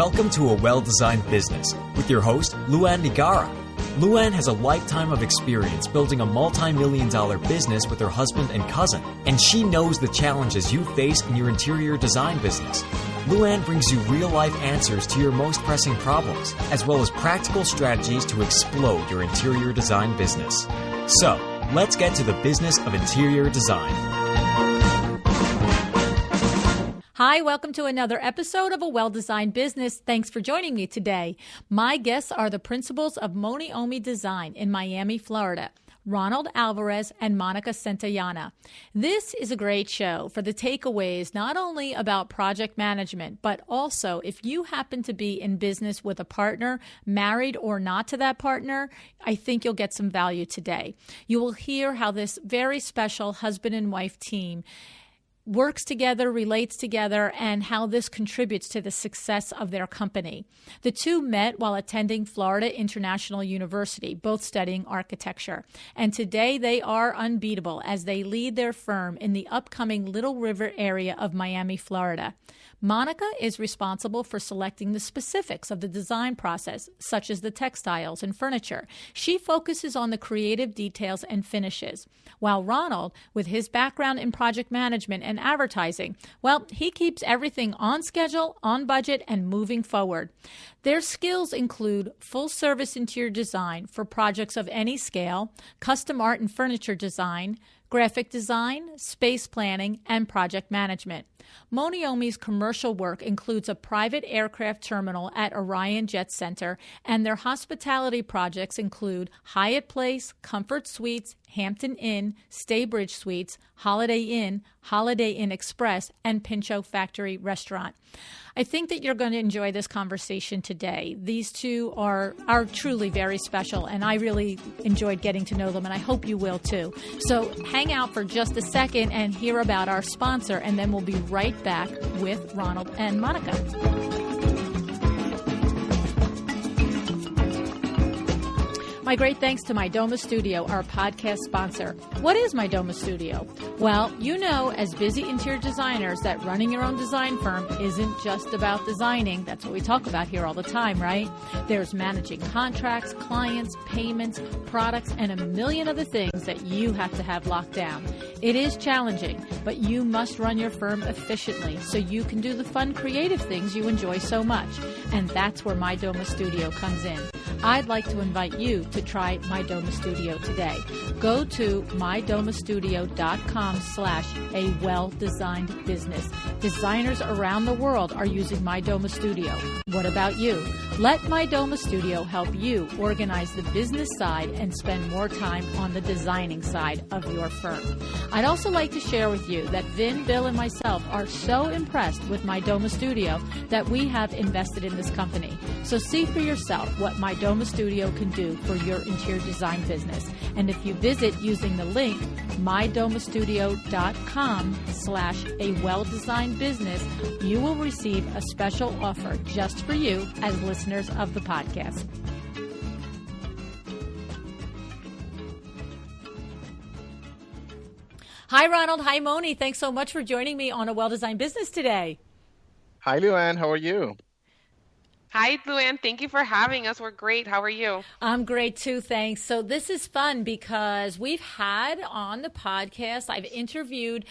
Welcome to A Well-Designed Business with your host, LuAnn. LuAnn has a lifetime of experience building a multi-million-dollar business with her husband and cousin, and she knows the challenges you face in your interior design business. LuAnn brings you real-life answers to your most pressing problems, as well as practical strategies to explode your interior design business. So, let's get to the business of interior design. Hi, welcome to another episode of A Well-Designed Business. Thanks for joining me today. My guests are the principals of Moniomi Design in Miami, Florida, Ronald Alvarez and MonicaSantayana. This is a great show for the takeaways not only about project management, but also if you happen to be in business with a partner, married or not to that partner, I think you'll get some value today. You will hear how this very special husband and wife team works together, relates together, and how this contributes to the success of their company. The two met while attending Florida International University, both studying architecture. And today they are unbeatable as they lead their firm in the upcoming Little River area of Miami, Florida. Monica is responsible for selecting the specifics of the design process, such as the textiles and furniture. She focuses on the creative details and finishes, while Ronald, with his background in project management and advertising, well, he keeps everything on schedule, on budget, and moving forward. Their skills include full-service interior design for projects of any scale, custom art and furniture design, graphic design, space planning, and project management. Moniomi's commercial work includes a private aircraft terminal at Orion Jet Centre, and their hospitality projects include Hyatt Place, Comfort Suites, Hampton Inn, Staybridge Suites, Holiday Inn Express, and Pincho Factory Restaurant. I think that you're going to enjoy this conversation today. These two are truly very special, and I really enjoyed getting to know them, and I hope you will too. So hang out for just a second and hear about our sponsor, and then we'll be right back with Ronald and Monica. My great thanks to my DOMA Studio, our podcast sponsor. What is my DOMA Studio? Well, you know, as busy interior designers, that running your own design firm isn't just about designing. That's what we talk about here all the time, right? There's managing contracts, clients, payments, products, and a million other things that you have to have locked down. It is challenging, but you must run your firm efficiently so you can do the fun, creative things you enjoy so much. And that's where my DOMA Studio comes in. I'd like to invite you to try My Doma Studio today. Go to mydomastudio.com/a-well-designed-business. Designers around the world are using My Doma Studio. What about you? Let My Doma Studio help you organize the business side and spend more time on the designing side of your firm. I'd also like to share with you that Vin, Bill, and myself are so impressed with My Doma Studio that we have invested in this company. So see for yourself what My Doma Studio can do for your interior design business. And if you visit using the link mydomastudio.com/a-well-designed-business, you will receive a special offer just for you as listeners of the podcast. Hi, Ronald. Hi, Moni. Thanks so much for joining me on A Well-Designed Business today. Hi, LuAnn. How are you? Hi, LuAnn. Thank you for having us. We're great. How are you? I'm great, too. Thanks. So this is fun because we've had on the podcast, I've interviewed,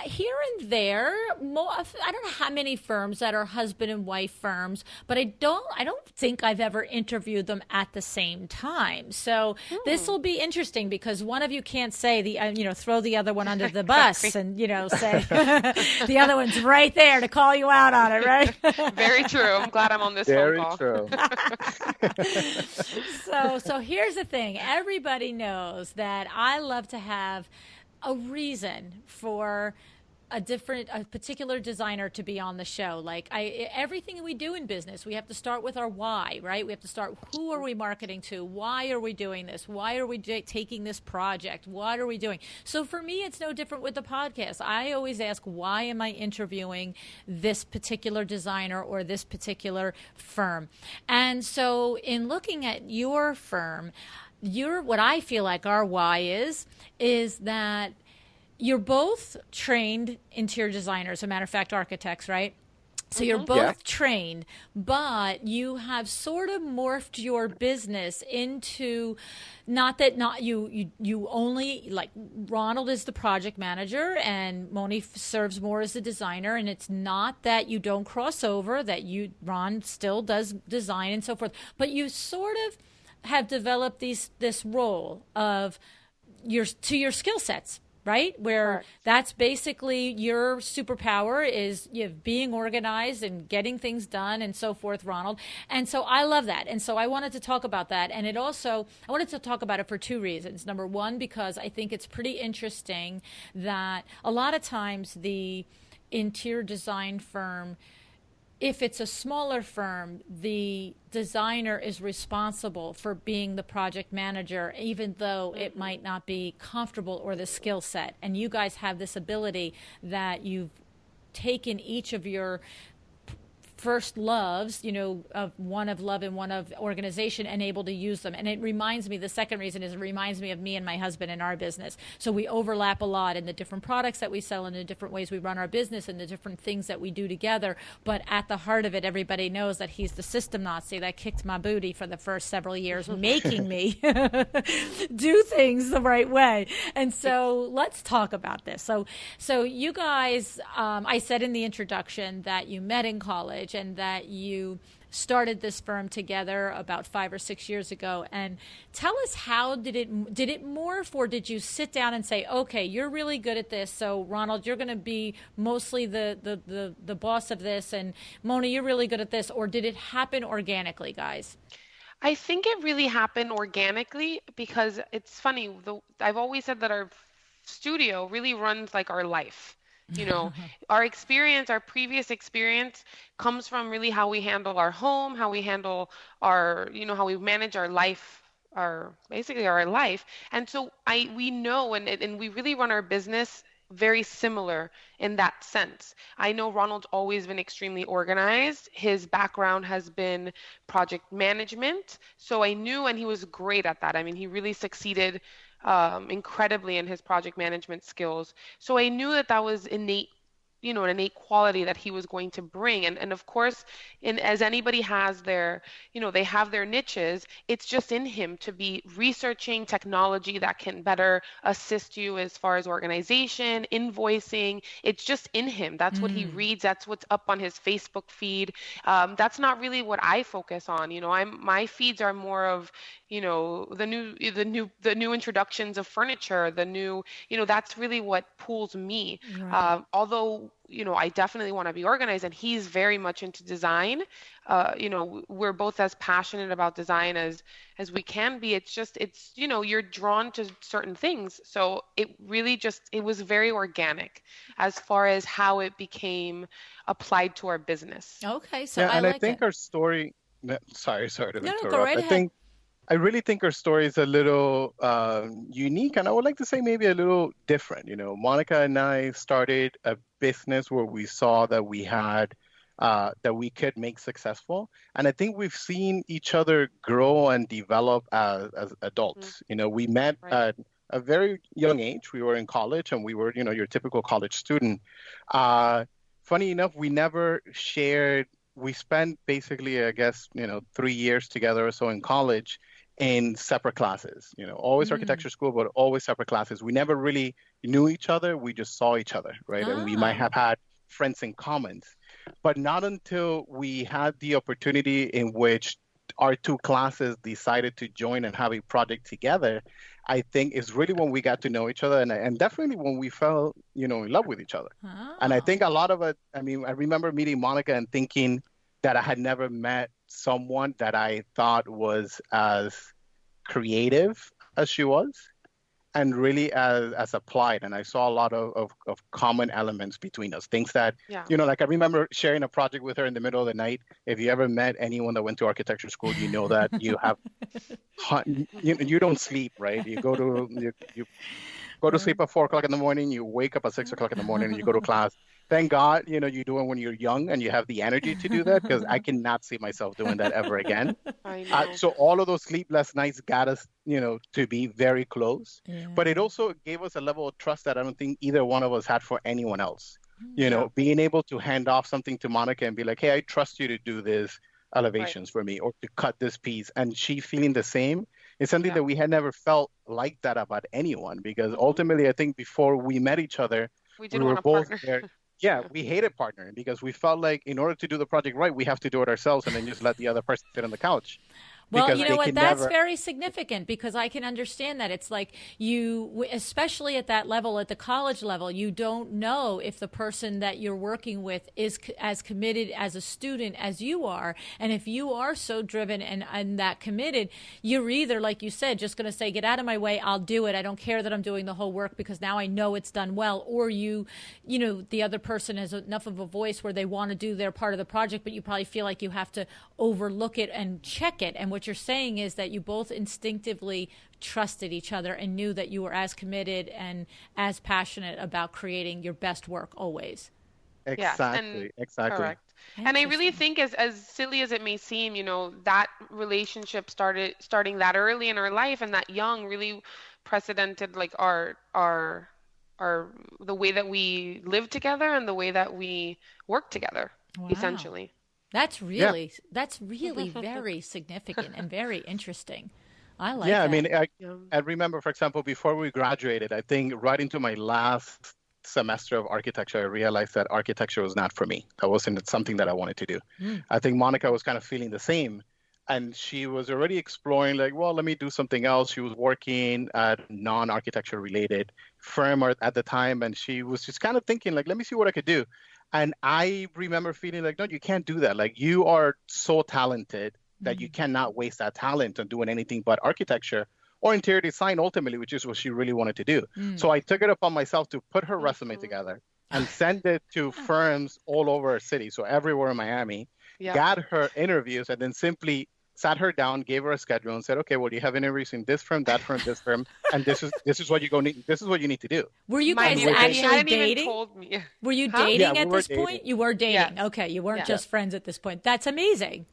here and there, I don't know how many firms that are husband and wife firms, but I don't think I've ever interviewed them at the same time. So this will be interesting because one of you can't say throw the other one under the bus and, say the other one's right there to call you out on it, right? Very true. I'm glad I'm on this Very phone call. true. So here's the thing. Everybody knows that I love to have a reason for a particular designer to be on the show. Like everything we do in business, we have to start with our why, right? We have to start, who are we marketing to? Why are we doing this? Why are we taking this project? What are we doing? So for me, it's no different with the podcast. I always ask, why am I interviewing this particular designer or this particular firm? And so in looking at your firm, what I feel like our why is that you're both trained interior designers, as a matter of fact, architects, right? So you're Yeah. both trained, but you have sort of morphed your business into not you only, like, Ronald is the project manager and Moni serves more as the designer, and it's not that you don't cross over, that Ron still does design and so forth, but you sort of have developed this role of your skill sets, right? Where Correct. that's basically your superpower is being organized and getting things done and so forth, Ronald. And so I love that. And so I wanted to talk about that. And I wanted to talk about it for two reasons. Number one, because I think it's pretty interesting that a lot of times the interior design firm, if it's a smaller firm, the designer is responsible for being the project manager, even though it might not be comfortable or the skill set. And you guys have this ability that you've taken each of your first loves, of one of love and one of organization, and able to use them. And it reminds me, the second reason is it reminds me of me and my husband in our business. So we overlap a lot in the different products that we sell and the different ways we run our business and the different things that we do together. But at the heart of it, everybody knows that he's the system Nazi that kicked my booty for the first several years, making me do things the right way. And so let's talk about this. So you guys, I said in the introduction that you met in college and that you started this firm together about 5 or 6 years ago. And tell us, how did it morph, or did you sit down and say, okay, you're really good at this, so Ronald, you're going to be mostly the boss of this, and Mona, you're really good at this? Or did it happen organically, guys? I think it really happened organically because it's funny. I've always said that our studio really runs like our life. Our experience, our previous experience comes from really how we handle our home, how we handle our, how we manage our life, basically our life. And so we know, and we really run our business very similar in that sense. I know Ronald's always been extremely organized. His background has been project management. So I knew, and he was great at that. I mean, he really succeeded incredibly in his project management skills. So I knew that was innate, an innate quality that he was going to bring. And of course, as anybody has their, they have their niches, it's just in him to be researching technology that can better assist you as far as organization, invoicing. It's just in him. That's what he reads. That's what's up on his Facebook feed. That's not really what I focus on. My feeds are more of, the new introductions of furniture, that's really what pulls me. Right. Although, I definitely want to be organized, and he's very much into design. We're both as passionate about design as we can be. It's just, you're drawn to certain things. So it really it was very organic as far as how it became applied to our business. Okay, so Yeah, I and like I think it. our story, sorry to No, interrupt. go right ahead. I really think our story is a little unique, and I would like to say maybe a little different. Monica and I started a business where we saw that we had that we could make successful, and I think we've seen each other grow and develop as adults. We met Right. at a very young age. We were in college, and we were, your typical college student. Funny enough, we never shared. We spent basically, I guess, 3 years together or so in college, in separate classes, always architecture school, but always separate classes. We never really knew each other. We just saw each other, right? And we might have had friends in common, but not until we had the opportunity in which our two classes decided to join and have a project together, I think is really when we got to know each other, and definitely when we fell, in love with each other. And I think a lot of it, I remember meeting Monica and thinking that I had never met someone that I thought was as creative as she was, and really as applied. And I saw a lot of common elements between us, things that, Yeah. like I remember sharing a project with her in the middle of the night. If you ever met anyone that went to architecture school, you know that you have, you don't sleep, right? You go to sleep at 4 o'clock in the morning, you wake up at 6 o'clock in the morning, and you go to class. Thank God, you do it when you're young and you have the energy to do that, because I cannot see myself doing that ever again. I know. So all of those sleepless nights got us, to be very close. Yeah. But it also gave us a level of trust that I don't think either one of us had for anyone else. being able to hand off something to Monica and be like, hey, I trust you to do this elevations for me or to cut this piece. And she feeling the same is something that we had never felt like that about anyone, because ultimately, I think before we met each other, we didn't were want to both partner. there. Yeah, we hated partnering because we felt like in order to do the project right, we have to do it ourselves and then just let the other person sit on the couch. Well, you know what? That's very significant, because I can understand that. It's like you, especially at that level, at the college level, you don't know if the person that you're working with is as committed as a student as you are. And if you are so driven and that committed, you're either, like you said, just going to say, get out of my way, I'll do it. I don't care that I'm doing the whole work because now I know it's done well. Or the other person has enough of a voice where they want to do their part of the project, but you probably feel like you have to overlook it and check it. And what you're saying is that you both instinctively trusted each other and knew that you were as committed and as passionate about creating your best work always. Exactly. Correct. And I really think, as silly as it may seem, that relationship starting that early in our life and that young really precedented like our the way that we live together and the way that we work together, essentially. That's really very significant and very interesting. I like that. Yeah, I mean, I remember, for example, before we graduated, I think right into my last semester of architecture, I realized that architecture was not for me. That wasn't something that I wanted to do. I think Monica was kind of feeling the same. And she was already exploring, like, well, let me do something else. She was working at non-architecture related firm at the time. And she was just kind of thinking, like, let me see what I could do. And I remember feeling like, no, you can't do that. Like, you are so talented that you cannot waste that talent on doing anything but architecture or interior design, ultimately, which is what she really wanted to do. So I took it upon myself to put her resume together and send it to firms all over our city. So everywhere in Miami, got her interviews, and then simply sat her down, gave her a schedule, and said, "Okay, well, you have interviews in this firm, that firm, this firm, and this is what you need. This is what you need to do." Were you guys actually dating? Told me. Were you dating at this point? You were dating. Yes. Okay, you weren't just friends at this point. That's amazing.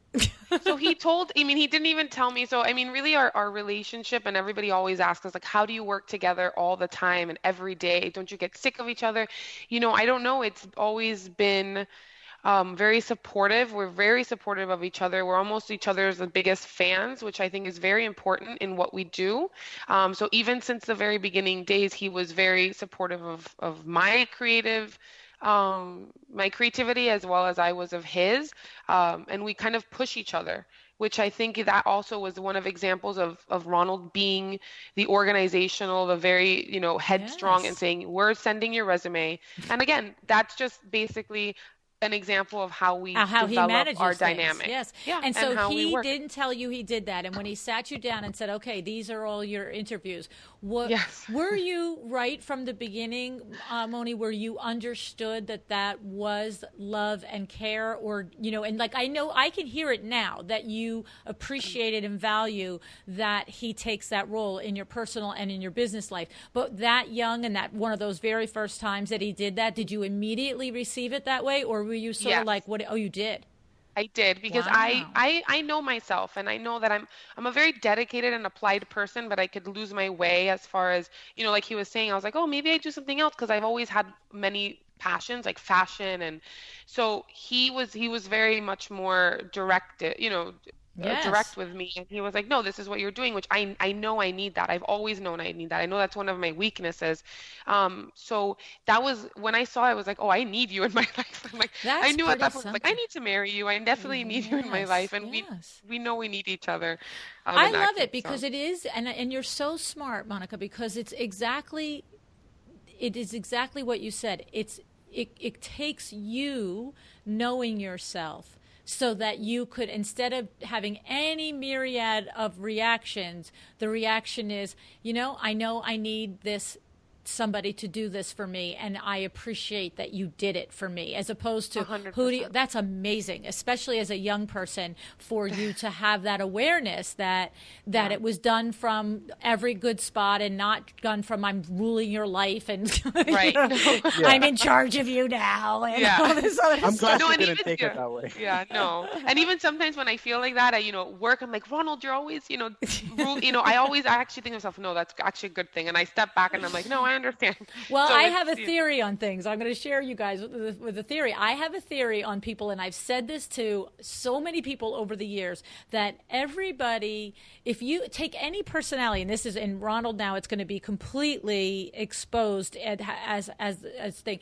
So he didn't even tell me. So, really our relationship, and everybody always asks us, like, how do you work together all the time and every day? Don't you get sick of each other? I don't know. It's always been very supportive. We're very supportive of each other. We're almost each other's the biggest fans, which I think is very important in what we do. So even since the very beginning days, he was very supportive of my creativity as well as I was of his. And we kind of push each other, which I think that also was one of examples of Ronald being the organizational, the very, headstrong and saying, we're sending your resume. And again, that's just basically an example of how we develop our dynamic. Yes. Yeah. And so he didn't tell you he did that. And when he sat you down and said, okay, these are all your interviews, were you right from the beginning, Moni, where you understood that was love and care, or, and like, I know I can hear it now that you appreciated and value that he takes that role in your personal and in your business life. But that young and that one of those very first times that he did that, did you immediately receive it that way? Or were you sort of like, what? Oh, you did? I did, because I know myself, and I know that I'm a very dedicated and applied person, but I could lose my way as far as, like he was saying, I was like, oh, maybe I do something else, because I've always had many passions like fashion. And so he was very much more directed, direct with me, and he was like, no, this is what you're doing, which I know I need that. I've always known I need that. I know that's one of my weaknesses. So that was when I saw it, I was like, oh, I need you in my life. I'm like, I knew at that point, like, I need to marry you. I definitely need you in my life, and we know we need each other. I love it because it is, and you're so smart, Monica, because it is exactly what you said. It takes you knowing yourself, so that you could, instead of having any myriad of reactions, the reaction is, I know I need somebody to do this for me, and I appreciate that you did it for me, as opposed to 100%. That's amazing, especially as a young person, for you to have that awareness that it was done from every good spot and not done from I'm ruling your life and I'm in charge of you now and all this other stuff. I'm glad you didn't take it that way. Yeah, no. And even sometimes when I feel like that, I work, I'm like, Ronald, you're always, I actually think to myself, no, that's actually a good thing. And I step back and I'm like, no, I understand. Well, So I have a theory on things. I'm going to share you guys with a theory. I have a theory on people, and I've said this to so many people over the years, that everybody, if you take any personality, and this is in Ronald now, it's going to be completely exposed as thing.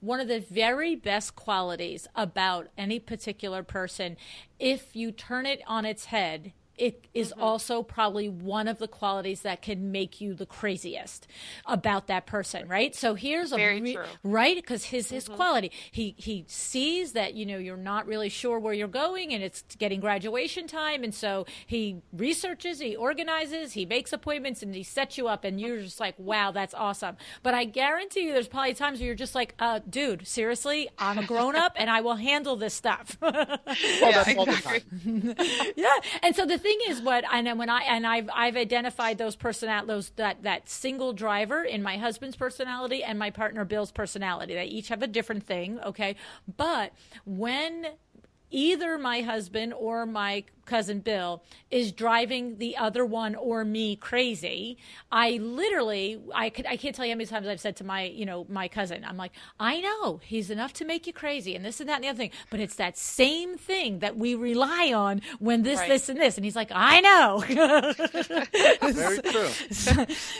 One of the very best qualities about any particular person, if you turn it on its head, it is also probably one of the qualities that can make you the craziest about that person, right? So here's Very true. Right, because his quality, he sees that you're not really sure where you're going, and it's getting graduation time, and so he researches, he organizes, he makes appointments, and he sets you up, and you're just like, wow, that's awesome. But I guarantee you, there's probably times where you're just like, dude, seriously, I'm a grown up, and I will handle this stuff. That's all the time. Yeah, and so the thing is, I've identified those that single driver in my husband's personality and my partner Bill's personality. They each have a different thing, okay? But when either my husband or my cousin Bill is driving the other one or me crazy, I can't tell you how many times I've said to my cousin, I'm like, I know he's enough to make you crazy and this and that and the other thing, but it's that same thing that we rely on when this and this, and he's like, I know. Very true.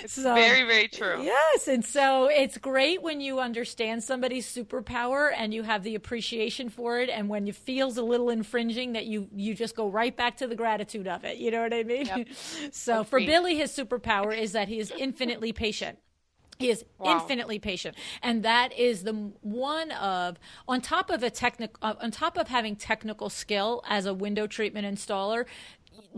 So very, very true. Yes, and so it's great when you understand somebody's superpower and you have the appreciation for it, and when it feels a little infringing, that you just go right back to the gratitude of it. You know what I mean? Yep. So for Billy, his superpower is that he is infinitely patient. He is infinitely patient, and that is the one of on top of having technical skill as a window treatment installer.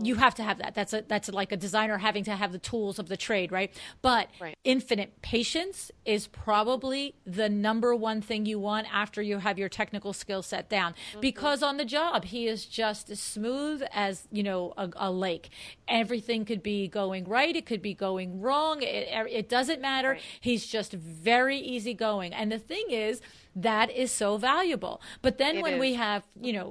You have to have that. That's like a designer having to have the tools of the trade, right? But infinite patience is probably the number one thing you want after you have your technical skill set down. Because on the job, he is just as smooth as, a lake. Everything could be going right. It could be going wrong. It doesn't matter. Right. He's just very easygoing. And the thing is, that is so valuable. But then when we have,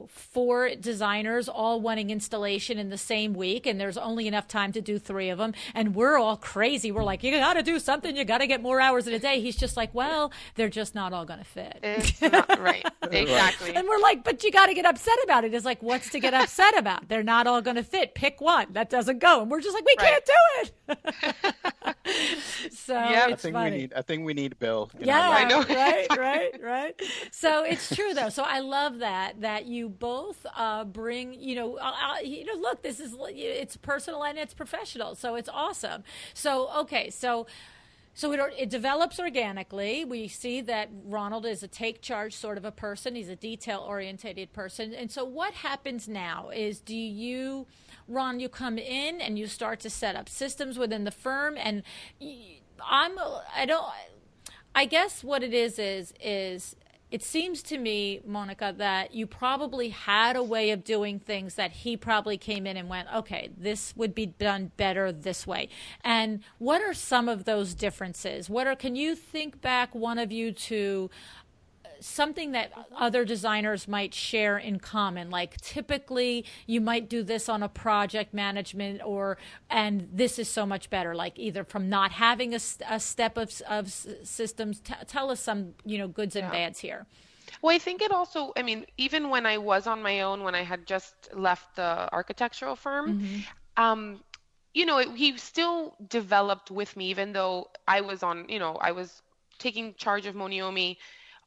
4 designers all wanting installation in the same week, and there's only enough time to do 3 of them, and we're all crazy. We're like, you got to do something. You got to get more hours in a day. He's just like, well, they're just not all going to fit. It's not right. Exactly. And we're like, but you got to get upset about it. It's like, what's to get upset about? They're not all going to fit. Pick one. That doesn't go. And we're just like, we can't do it. So it's funny. I think we need Bill. I know. Right. So it's true though. So I love that you both bring, look, it's personal and it's professional. So it's awesome. So, okay. So it develops organically. We see that Ronald is a take charge sort of a person. He's a detail-oriented person. And so what happens now is Ron, you come in and you start to set up systems within the firm. And I guess what it is it seems to me, Monica, that you probably had a way of doing things that he probably came in and went, okay, this would be done better this way. And what are some of those differences? Can you think back, one of you, to something that other designers might share in common? Like typically you might do this on a project management, and this is so much better, like either from not having a step of systems. Tell us some, goods and bads here. Well, I think it also, even when I was on my own, when I had just left the architectural firm, he still developed with me, even though I was I was taking charge of Moniomi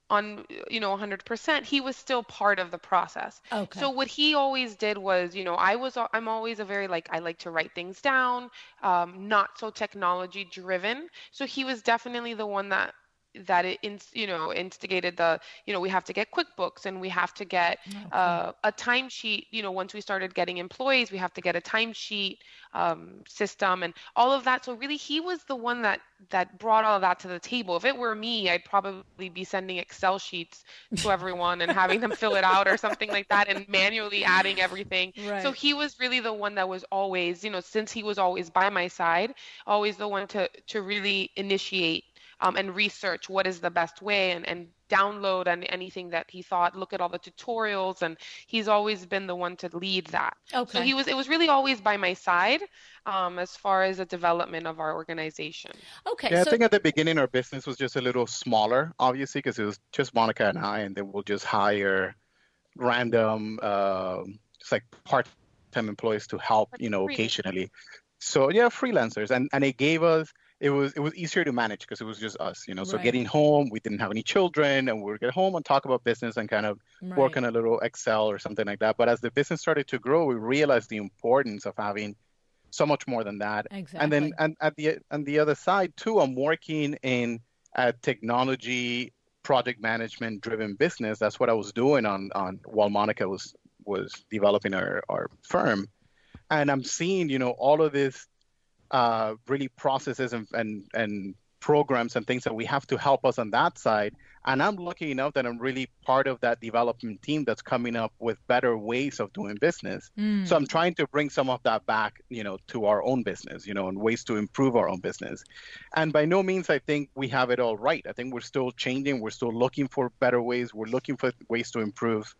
on 100%. He was still part of the process. Okay. So what he always did was, I'm always a very I like to write things down, not so technology driven. So he was definitely the one that instigated the, we have to get QuickBooks, and we have to get a timesheet. Once we started getting employees, we have to get a timesheet system and all of that. So really, he was the one that brought all of that to the table. If it were me, I'd probably be sending Excel sheets to everyone and having them fill it out or something like that, and manually adding everything. Right. So he was really the one that was always, since he was always by my side, always the one to really initiate and research what is the best way, and download and anything that he thought, look at all the tutorials, and he's always been the one to lead that. Okay. So it was really always by my side as far as the development of our organization. Okay. Yeah, So I think at the beginning our business was just a little smaller, obviously, because it was just Monica and I, and then we'll just hire random, just like part-time employees to help, occasionally. So yeah, freelancers, and it gave us. It was easier to manage because it was just us, So Right. getting home, we didn't have any children, and we would get home and talk about business and kind of work Right. on a little Excel or something like that. But as the business started to grow, we realized the importance of having so much more than that. Exactly. And then on the other side too, I'm working in a technology project management driven business. That's what I was doing on while Monica was developing our firm. And I'm seeing, all of this really processes and programs and things that we have to help us on that side. And I'm lucky enough that I'm really part of that development team that's coming up with better ways of doing business. So I'm trying to bring some of that back, to our own business, and ways to improve our own business. And by no means I think we have it all right. I think we're still changing. We're still looking for better ways. We're looking for ways to improve.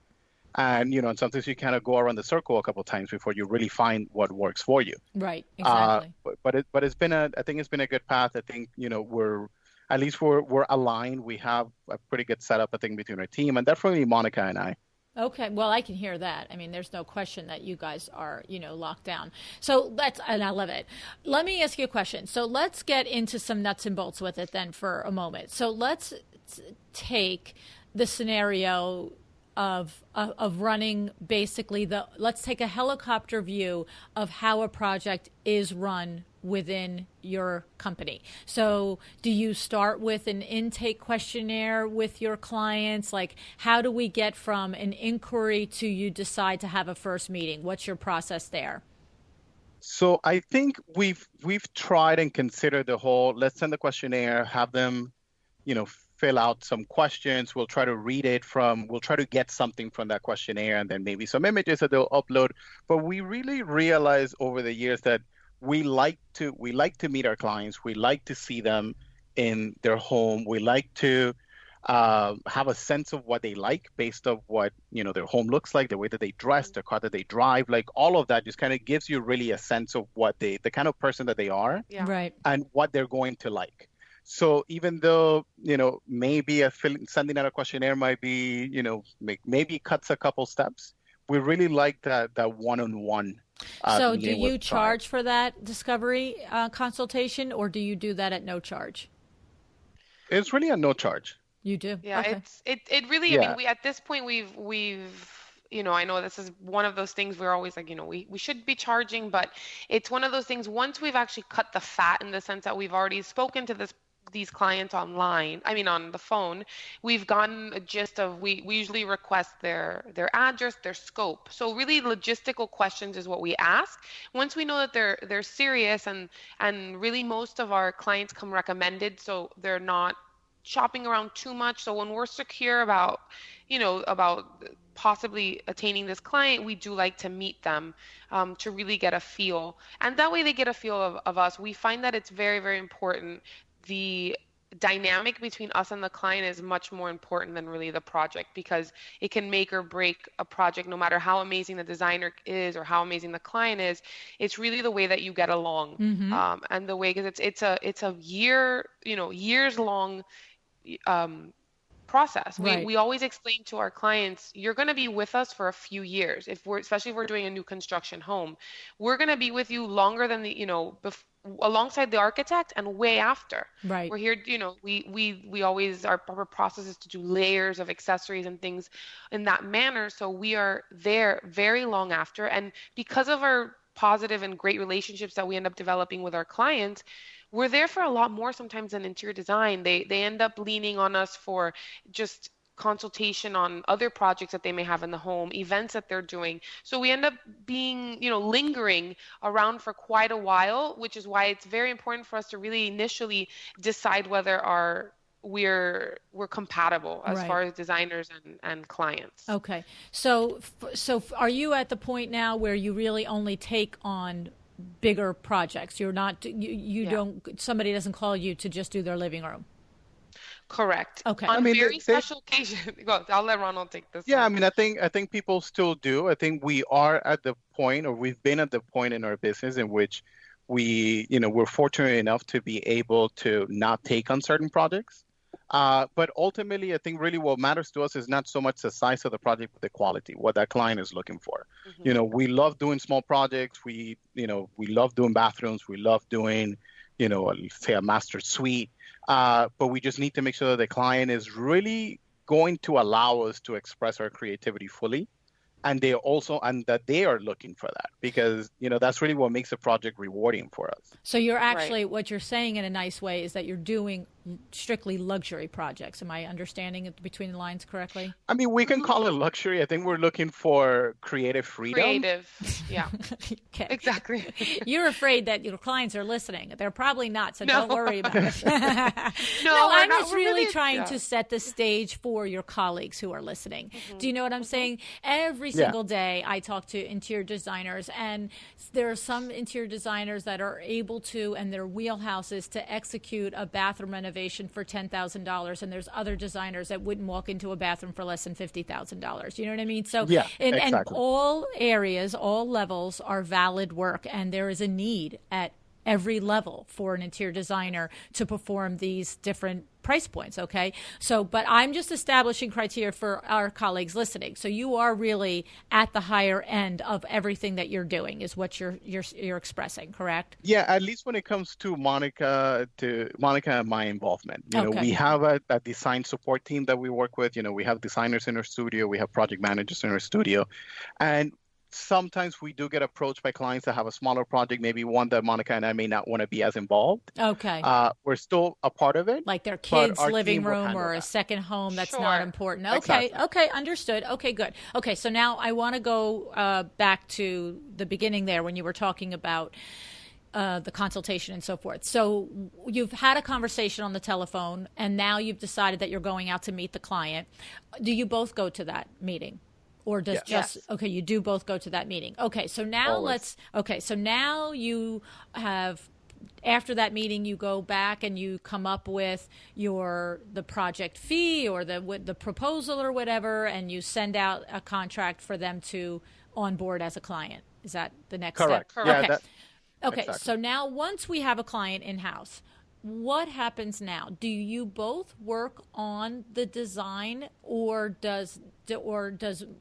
And, and sometimes you kind of go around the circle a couple of times before you really find what works for you. Right. Exactly. But it's been I think it's been a good path. I think, we're aligned. We have a pretty good setup, I think, between our team, and definitely Monica and I. Okay, well, I can hear that. I mean, there's no question that you guys are, locked down. So and I love it. Let me ask you a question. So let's get into some nuts and bolts with it then for a moment. So let's take the scenario of running basically let's take a helicopter view of how a project is run within your company. So do you start with an intake questionnaire with your clients? Like, how do we get from an inquiry to you decide to have a first meeting? What's your process there? So I think we've tried and considered the whole, let's send the questionnaire, have them, fill out some questions. We'll try to get something from that questionnaire, and then maybe some images that they'll upload. But we really realized over the years that we like to meet our clients. We like to see them in their home. We like to have a sense of what they like based on what, their home looks like, the way that they dress, the car that they drive, like all of that just kind of gives you really a sense of what the kind of person that they are, Right, and what they're going to like. So even though, maybe sending out a questionnaire might be, maybe cuts a couple steps, we really like that one-on-one. So do you charge for that discovery consultation, or do you do that at no charge? It's really at no charge. You do? Yeah, Okay. it really, Yeah. I mean, we at this point we've I know this is one of those things we're always like, we should be charging, but it's one of those things once we've actually cut the fat in the sense that we've already spoken to these clients online, I mean on the phone, we've gotten a gist of we usually request their address, their scope. So really logistical questions is what we ask. Once we know that they're serious, and really most of our clients come recommended, so they're not shopping around too much. So when we're secure about possibly attaining this client, we do like to meet them to really get a feel, and that way they get a feel of us. We find that it's very, very important. The dynamic between us and the client is much more important than really the project, because it can make or break a project. No matter how amazing the designer is or how amazing the client is, it's really the way that you get along, and the way, because it's a years long process. Right. We always explain to our clients, you're going to be with us for a few years. Especially if we're doing a new construction home, we're going to be with you longer than alongside the architect and way after. Right. We're here, we always, our process is to do layers of accessories and things in that manner. So we are there very long after. And because of our positive and great relationships that we end up developing with our clients, we're there for a lot more sometimes than interior design. They end up leaning on us for just consultation on other projects that they may have in the home, events that they're doing. So we end up being, lingering around for quite a while, which is why it's very important for us to really initially decide whether we're compatible as Right. far as designers and clients. Okay. So are you at the point now where you really only take on bigger projects? You're not, you Yeah. don't, somebody doesn't call you to just do their living room. Correct. Okay. On I mean, very special occasions. Go, I'll let Ronald take this yeah, I one. mean, I think people still do. I think we are at the point, or we've been at the point in our business in which we're fortunate enough to be able to not take on certain projects. But ultimately, I think really what matters to us is not so much the size of the project, but the quality, what that client is looking for. We love doing small projects. We love doing bathrooms. We love doing, say a master suite. But we just need to make sure that the client is really going to allow us to express our creativity fully. And that they are looking for that, because that's really what makes a project rewarding for us. So you're actually, what you're saying in a nice way is that you're doing strictly luxury projects. Am I understanding it between the lines correctly? I mean, we can call it luxury. I think we're looking for creative freedom. Creative, yeah. Okay. Exactly. You're afraid that your clients are listening. They're probably not, so don't worry about it. No, I'm not. just really trying to set the stage for your colleagues who are listening. Do you know what I'm saying? Every single day I talk to interior designers, and there are some interior designers that are able to, and their wheelhouse is to execute a bathroom renovation for $10,000, and there's other designers that wouldn't walk into a bathroom for less than $50,000. You know what I mean? So, exactly. And all areas, all levels are valid work, and there is a need at every level for an interior designer to perform these different price points. Okay. So, but I'm just establishing criteria for our colleagues listening. So you are really at the higher end of everything that you're doing is what you're expressing, correct? Yeah, at least when it comes to Monica and my involvement. We have a design support team that we work with. We have designers in our studio, we have project managers in our studio, and sometimes we do get approached by clients that have a smaller project, maybe one that Monica and I may not want to be as involved. Okay. We're still a part of it. Like their kids' living room or a second home that's not important. Okay. Exactly. Okay. Understood. Okay, good. Okay. So now I want to go back to the beginning there when you were talking about the consultation and so forth. So you've had a conversation on the telephone, and now you've decided that you're going out to meet the client. Do you both go to that meeting? Or does okay, you do both go to that meeting. Okay, so now so now you have, after that meeting, you go back and you come up with the project fee or the proposal or whatever, and you send out a contract for them to onboard as a client. Is that the next step? Correct. Okay. Okay, exactly. So now once we have a client in-house, what happens now? Do you both work on the design, or does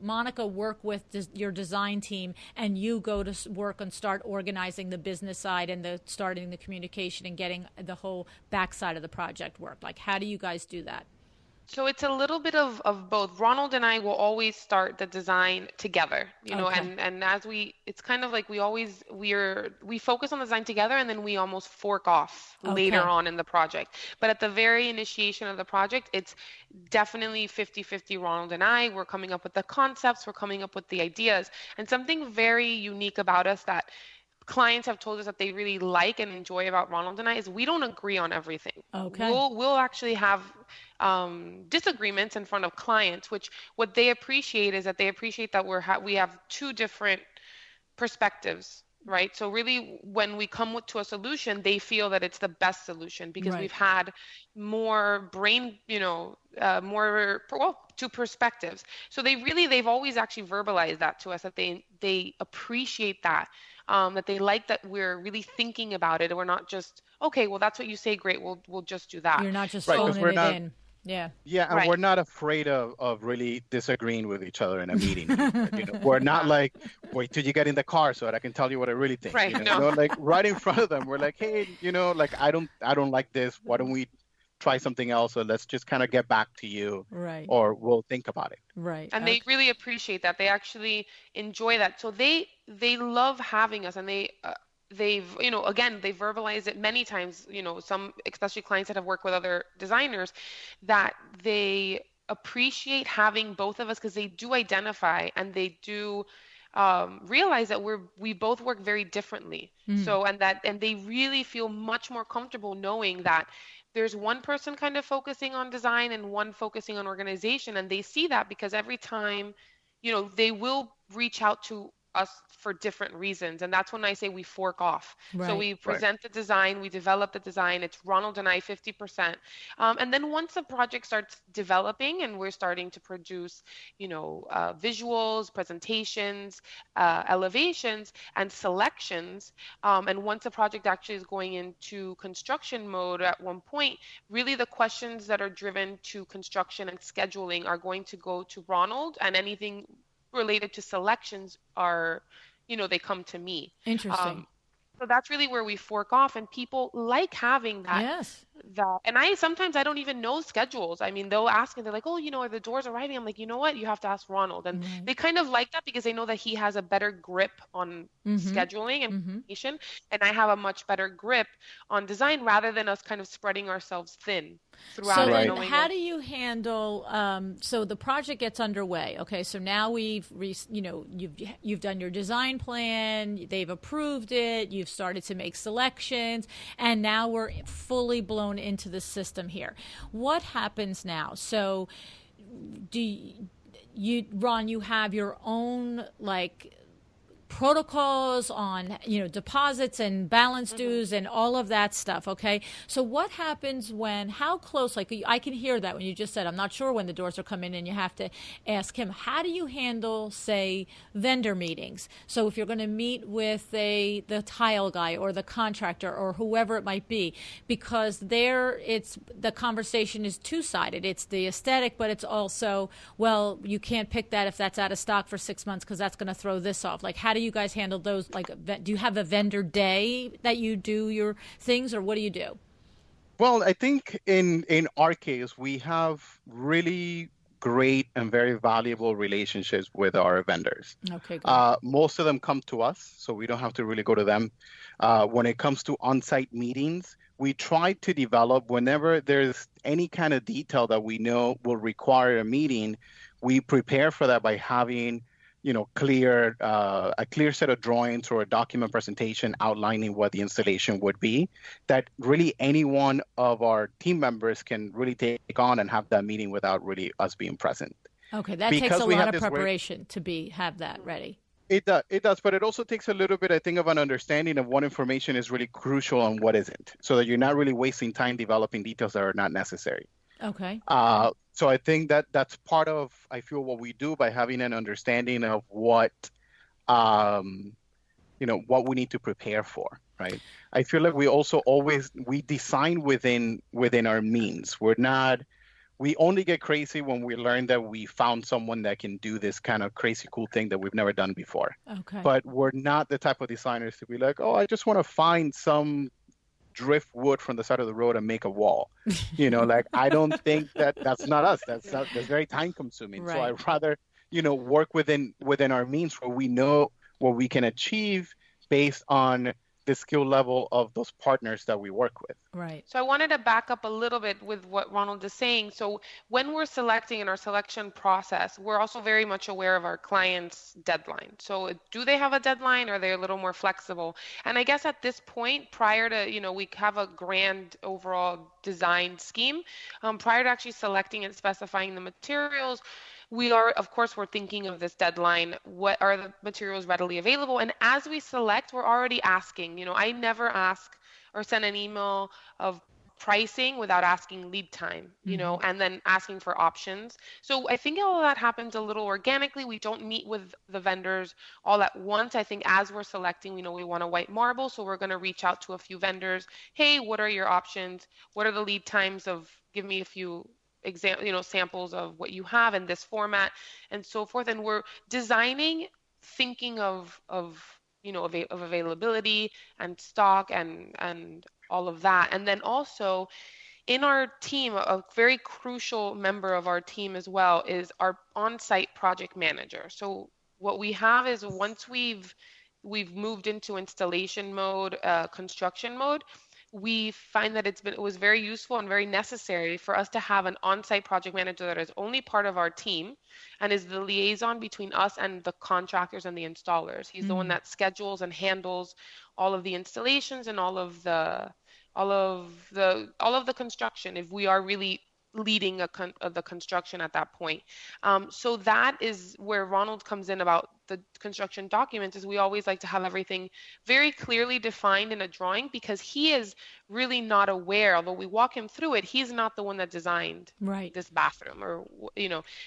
Monica work with your design team and you go to work and start organizing the business side and starting the communication and getting the whole backside of the project work? Like, how do you guys do that? So it's a little bit of both. Ronald and I will always start the design together, and as it's kind of like we focus on the design together, and then we almost fork off later on in the project. But at the very initiation of the project, it's definitely 50-50 Ronald and I. We're coming up with the concepts, we're coming up with the ideas, and something very unique about us that clients have told us that they really like and enjoy about Ronald and I is we don't agree on everything. Okay. We'll actually have disagreements in front of clients, which what they appreciate is that they appreciate that we have two different perspectives, right? So really, when we come to a solution, they feel that it's the best solution because we've had more two perspectives. So they've always actually verbalized that to us, that they appreciate that. That they like that we're really thinking about it, and we're not just, okay, well, that's what you say, great, we'll just do that. You're not just phoning it in. Yeah. Yeah, and we're not afraid of really disagreeing with each other in a meeting. We're not like, wait till you get in the car so that I can tell you what I really think. Right. Like right in front of them, we're like, hey, like I don't like this. Why don't we try something else, or let's just kind of get back to you, or we'll think about it. Right. And they really appreciate that. They actually enjoy that. So they love having us, and they've verbalized it many times, some, especially clients that have worked with other designers, that they appreciate having both of us because they do identify and they do realize that we both work very differently. So, and they really feel much more comfortable knowing that there's one person kind of focusing on design and one focusing on organization. And they see that because every time, they will reach out to us for different reasons. And that's when I say we fork off. Right. So we present the design, we develop the design. It's Ronald and I 50%. And then once the project starts developing and we're starting to produce, visuals, presentations, elevations, and selections, and once the project actually is going into construction mode at one point, really the questions that are driven to construction and scheduling are going to go to Ronald, and anything related to selections are, they come to me. Interesting. So that's really where we fork off, and people like having that. Yes. And sometimes I don't even know schedules. I mean, they'll ask and they're like, oh, are the doors arriving? I'm like, you know what? You have to ask Ronald. And they kind of like that because they know that he has a better grip on scheduling and communication, and I have a much better grip on design rather than us kind of spreading ourselves thin throughout. So then how do you handle, so the project gets underway. Okay. So now you've done your design plan, they've approved it, you've started to make selections, and now we're fully blown into the system here. What happens now? So Ron, you have your own protocols on deposits and balance dues and all of that stuff. Okay, so what happens how close, I can hear that when you just said I'm not sure when the doors are coming in, you have to ask him. How do you handle, say, vendor meetings? So if you're going to meet with the tile guy or the contractor or whoever it might be, because the conversation is two-sided. It's the aesthetic, but it's also, well, you can't pick that if that's out of stock for 6 months because that's going to throw this off. How do you guys handle those? Do you have a vendor day that you do your things, or what do you do? Well, I think in our case, we have really great and very valuable relationships with our vendors. Okay, good. Most of them come to us, so we don't have to really go to them. When it comes to on-site meetings, we try to develop, whenever there's any kind of detail that we know will require a meeting, we prepare for that by having a clear set of drawings or a document presentation outlining what the installation would be, that really any one of our team members can really take on and have that meeting without really us being present. Okay, that takes a lot of preparation to have that ready. It does, but it also takes a little bit, I think, of an understanding of what information is really crucial and what isn't, so that you're not really wasting time developing details that are not necessary. Okay. So I think that's part of, I feel, what we do by having an understanding of what we need to prepare for, right? I feel like we design within our means. We only get crazy when we learn that we found someone that can do this kind of crazy cool thing that we've never done before. Okay. But we're not the type of designers to be like, oh, I just want to find some drift wood from the side of the road and make a wall. I don't think that's not us. That's very time consuming. Right. So I'd rather, work within our means where we know what we can achieve based on the skill level of those partners that we work with. Right. So I wanted to back up a little bit with what Ronald is saying. So when we're selecting in our selection process, we're also very much aware of our client's deadline. So do they have a deadline, or are they a little more flexible? And I guess at this point, prior to, we have a grand overall design scheme, prior to actually selecting and specifying the materials, we're thinking of this deadline. What are the materials readily available? And as we select, we're already asking. I never ask or send an email of pricing without asking lead time, and then asking for options. So I think all of that happens a little organically. We don't meet with the vendors all at once. I think as we're selecting, we know we want a white marble, so we're going to reach out to a few vendors. Hey, what are your options? What are the lead times of, give me a few samples of what you have in this format, and so forth. And we're designing, thinking of availability and stock and all of that. And then also in our team, a very crucial member of our team as well is our on-site project manager. So what we have is, once we've moved into installation mode, construction mode, we find that it was very useful and very necessary for us to have an on-site project manager that is only part of our team and is the liaison between us and the contractors and the installers. He's the one that schedules and handles all of the installations and all of the construction, if we are really leading the construction at that point. So that is where Ronald comes in about the construction documents is we always like to have everything very clearly defined in a drawing, because he is really not aware, although we walk him through it, he's not the one that designed this bathroom, or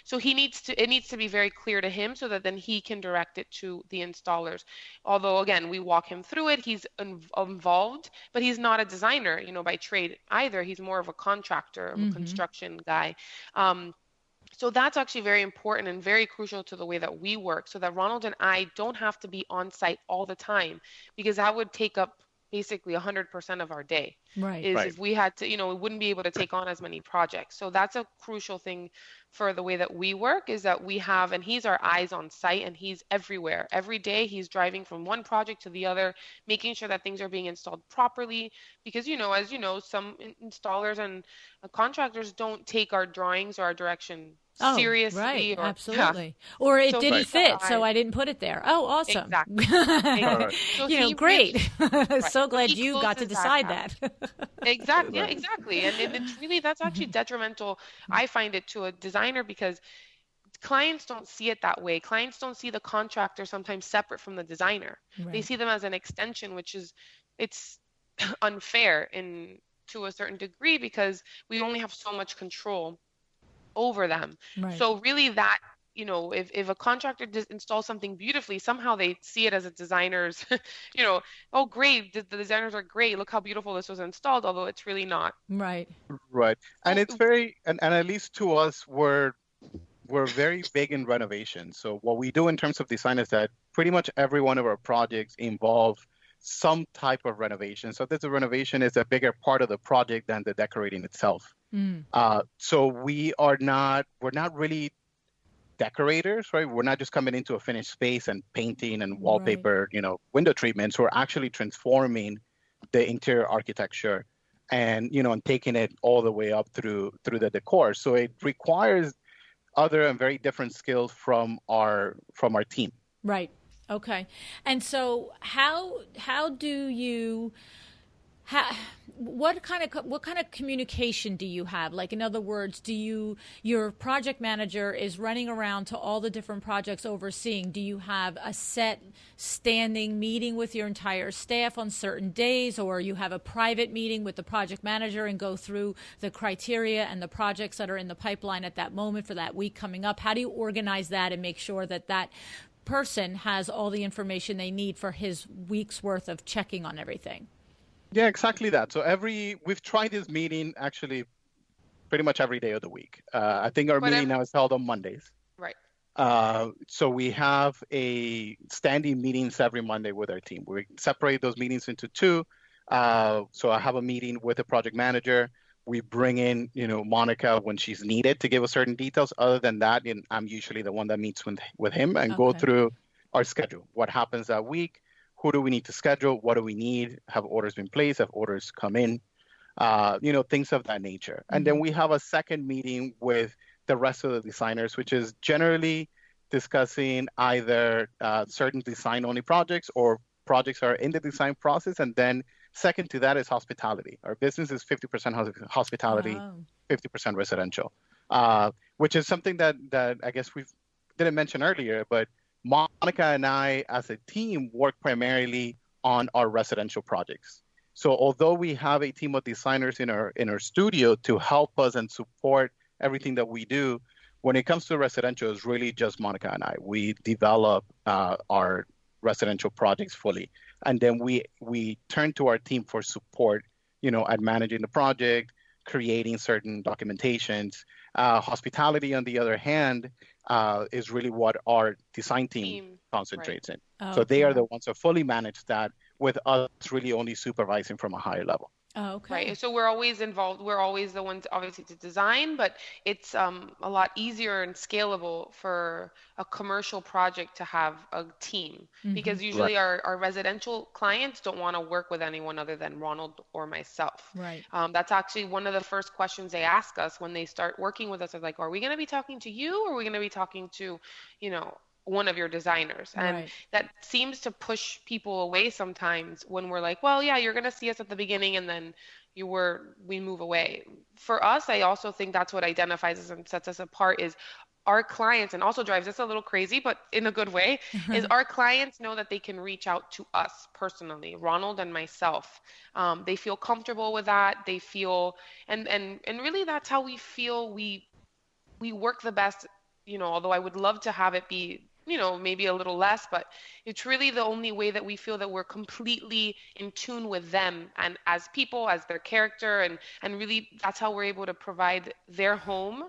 so it needs to be very clear to him, so that then he can direct it to the installers. Although again, we walk him through it, he's involved, but he's not a designer, by trade either. He's more of a contractor, a construction guy. So that's actually very important and very crucial to the way that we work, so that Ronald and I don't have to be on site all the time, because that would take up basically 100% of our day. If we had to, we wouldn't be able to take on as many projects. So that's a crucial thing for the way that we work, is that we have, and he's our eyes on site, and he's everywhere. Every day he's driving from one project to the other, making sure that things are being installed properly, because, as you know, some installers and contractors don't take our drawings or our direction seriously. Right, absolutely. Or it didn't fit, so I didn't put it there. Oh, awesome. Exactly. So great. So glad you got to decide that. Exactly. Yeah, exactly. And it's really, that's actually detrimental, I find it, to a designer, because clients don't see it that way. Clients don't see the contractor sometimes separate from the designer. They see them as an extension, which is, it's unfair to a certain degree, because we only have so much control over them. So really that, if a contractor installs something beautifully, somehow they see it as a designer's, oh, great, the designers are great, look how beautiful this was installed, although it's really not. Right. And it's very, and at least to us, we're very big in renovation. So what we do in terms of design is that pretty much every one of our projects involve some type of renovation. So this renovation is a bigger part of the project than the decorating itself. So we're not really decorators, right? We're not just coming into a finished space and painting and wallpaper, window treatments. We're actually transforming the interior architecture and, and taking it all the way up through the decor. So it requires other and very different skills from our team. Right. Okay. And so how do you what kind of communication do you have? Like, in other words, your project manager is running around to all the different projects overseeing. Do you have a set standing meeting with your entire staff on certain days, or you have a private meeting with the project manager and go through the criteria and the projects that are in the pipeline at that moment for that week coming up? How do you organize that and make sure that person has all the information they need for his week's worth of checking on everything? Yeah, exactly that. So we've tried this meeting actually pretty much every day of the week. I think our meeting now is held on Mondays. Right. So we have a standing meetings every Monday with our team. We separate those meetings into two. So I have a meeting with the project manager. We bring in, Monica when she's needed to give us certain details. Other than that, I'm usually the one that meets with him and go through our schedule. What happens that week? Who do we need to schedule? What do we need? Have orders been placed? Have orders come in? Things of that nature. And then we have a second meeting with the rest of the designers, which is generally discussing either certain design-only projects or projects are in the design process. And then second to that is hospitality. Our business is 50% hospitality, 50% residential, which is something that I guess we didn't mention earlier, but Monica and I as a team work primarily on our residential projects. So although we have a team of designers in our studio to help us and support everything that we do, when it comes to residential, it's really just Monica and I. We develop our residential projects fully. And then we turn to our team for support, at managing the project, creating certain documentations. Hospitality, on the other hand, is really what our design team concentrates in. So they are the ones who fully manage that, with us really only supervising from a higher level. Oh, okay. Right. So we're always involved. We're always the ones, obviously, to design, but it's a lot easier and scalable for a commercial project to have a team, because usually our residential clients don't want to work with anyone other than Ronald or myself. Right. That's actually one of the first questions they ask us when they start working with us. Is like, are we going to be talking to you, or are we going to be talking to, one of your designers? And that seems to push people away sometimes when we're like, well, yeah, you're going to see us at the beginning, and then, we move away. For us, I also think that's what identifies us and sets us apart is our clients, and also drives us a little crazy, but in a good way, is our clients know that they can reach out to us personally, Ronald and myself. They feel comfortable with that. They feel, and really that's how we feel we work the best, although I would love to have it be, maybe a little less, but it's really the only way that we feel that we're completely in tune with them and as people, as their character, and really that's how we're able to provide their home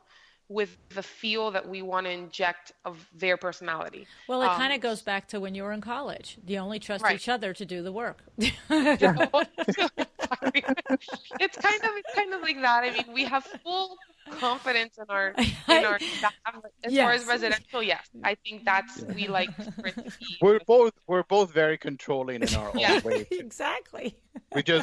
with the feel that we want to inject of their personalkind Well, it kind of goes back to when you were in college. You only trust each other to do the work. It's kind of like that. I mean, we have full confidence in our staff. As far as residential, yes, I think that's we like for it to be. We're both very controlling in our own way. Exactly.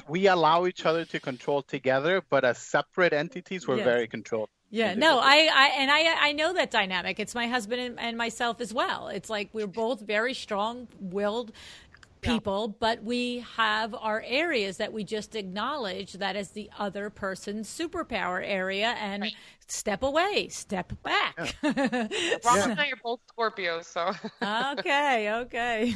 We allow each other to control together, but as separate entities, we're very controlled. Yeah, no, I know that dynamic. It's my husband and myself as well. It's like we're both very strong-willed people, but we have our areas that we just acknowledge that as the other person's superpower area and step away, step back. Ron and I are both Scorpios, so. Okay.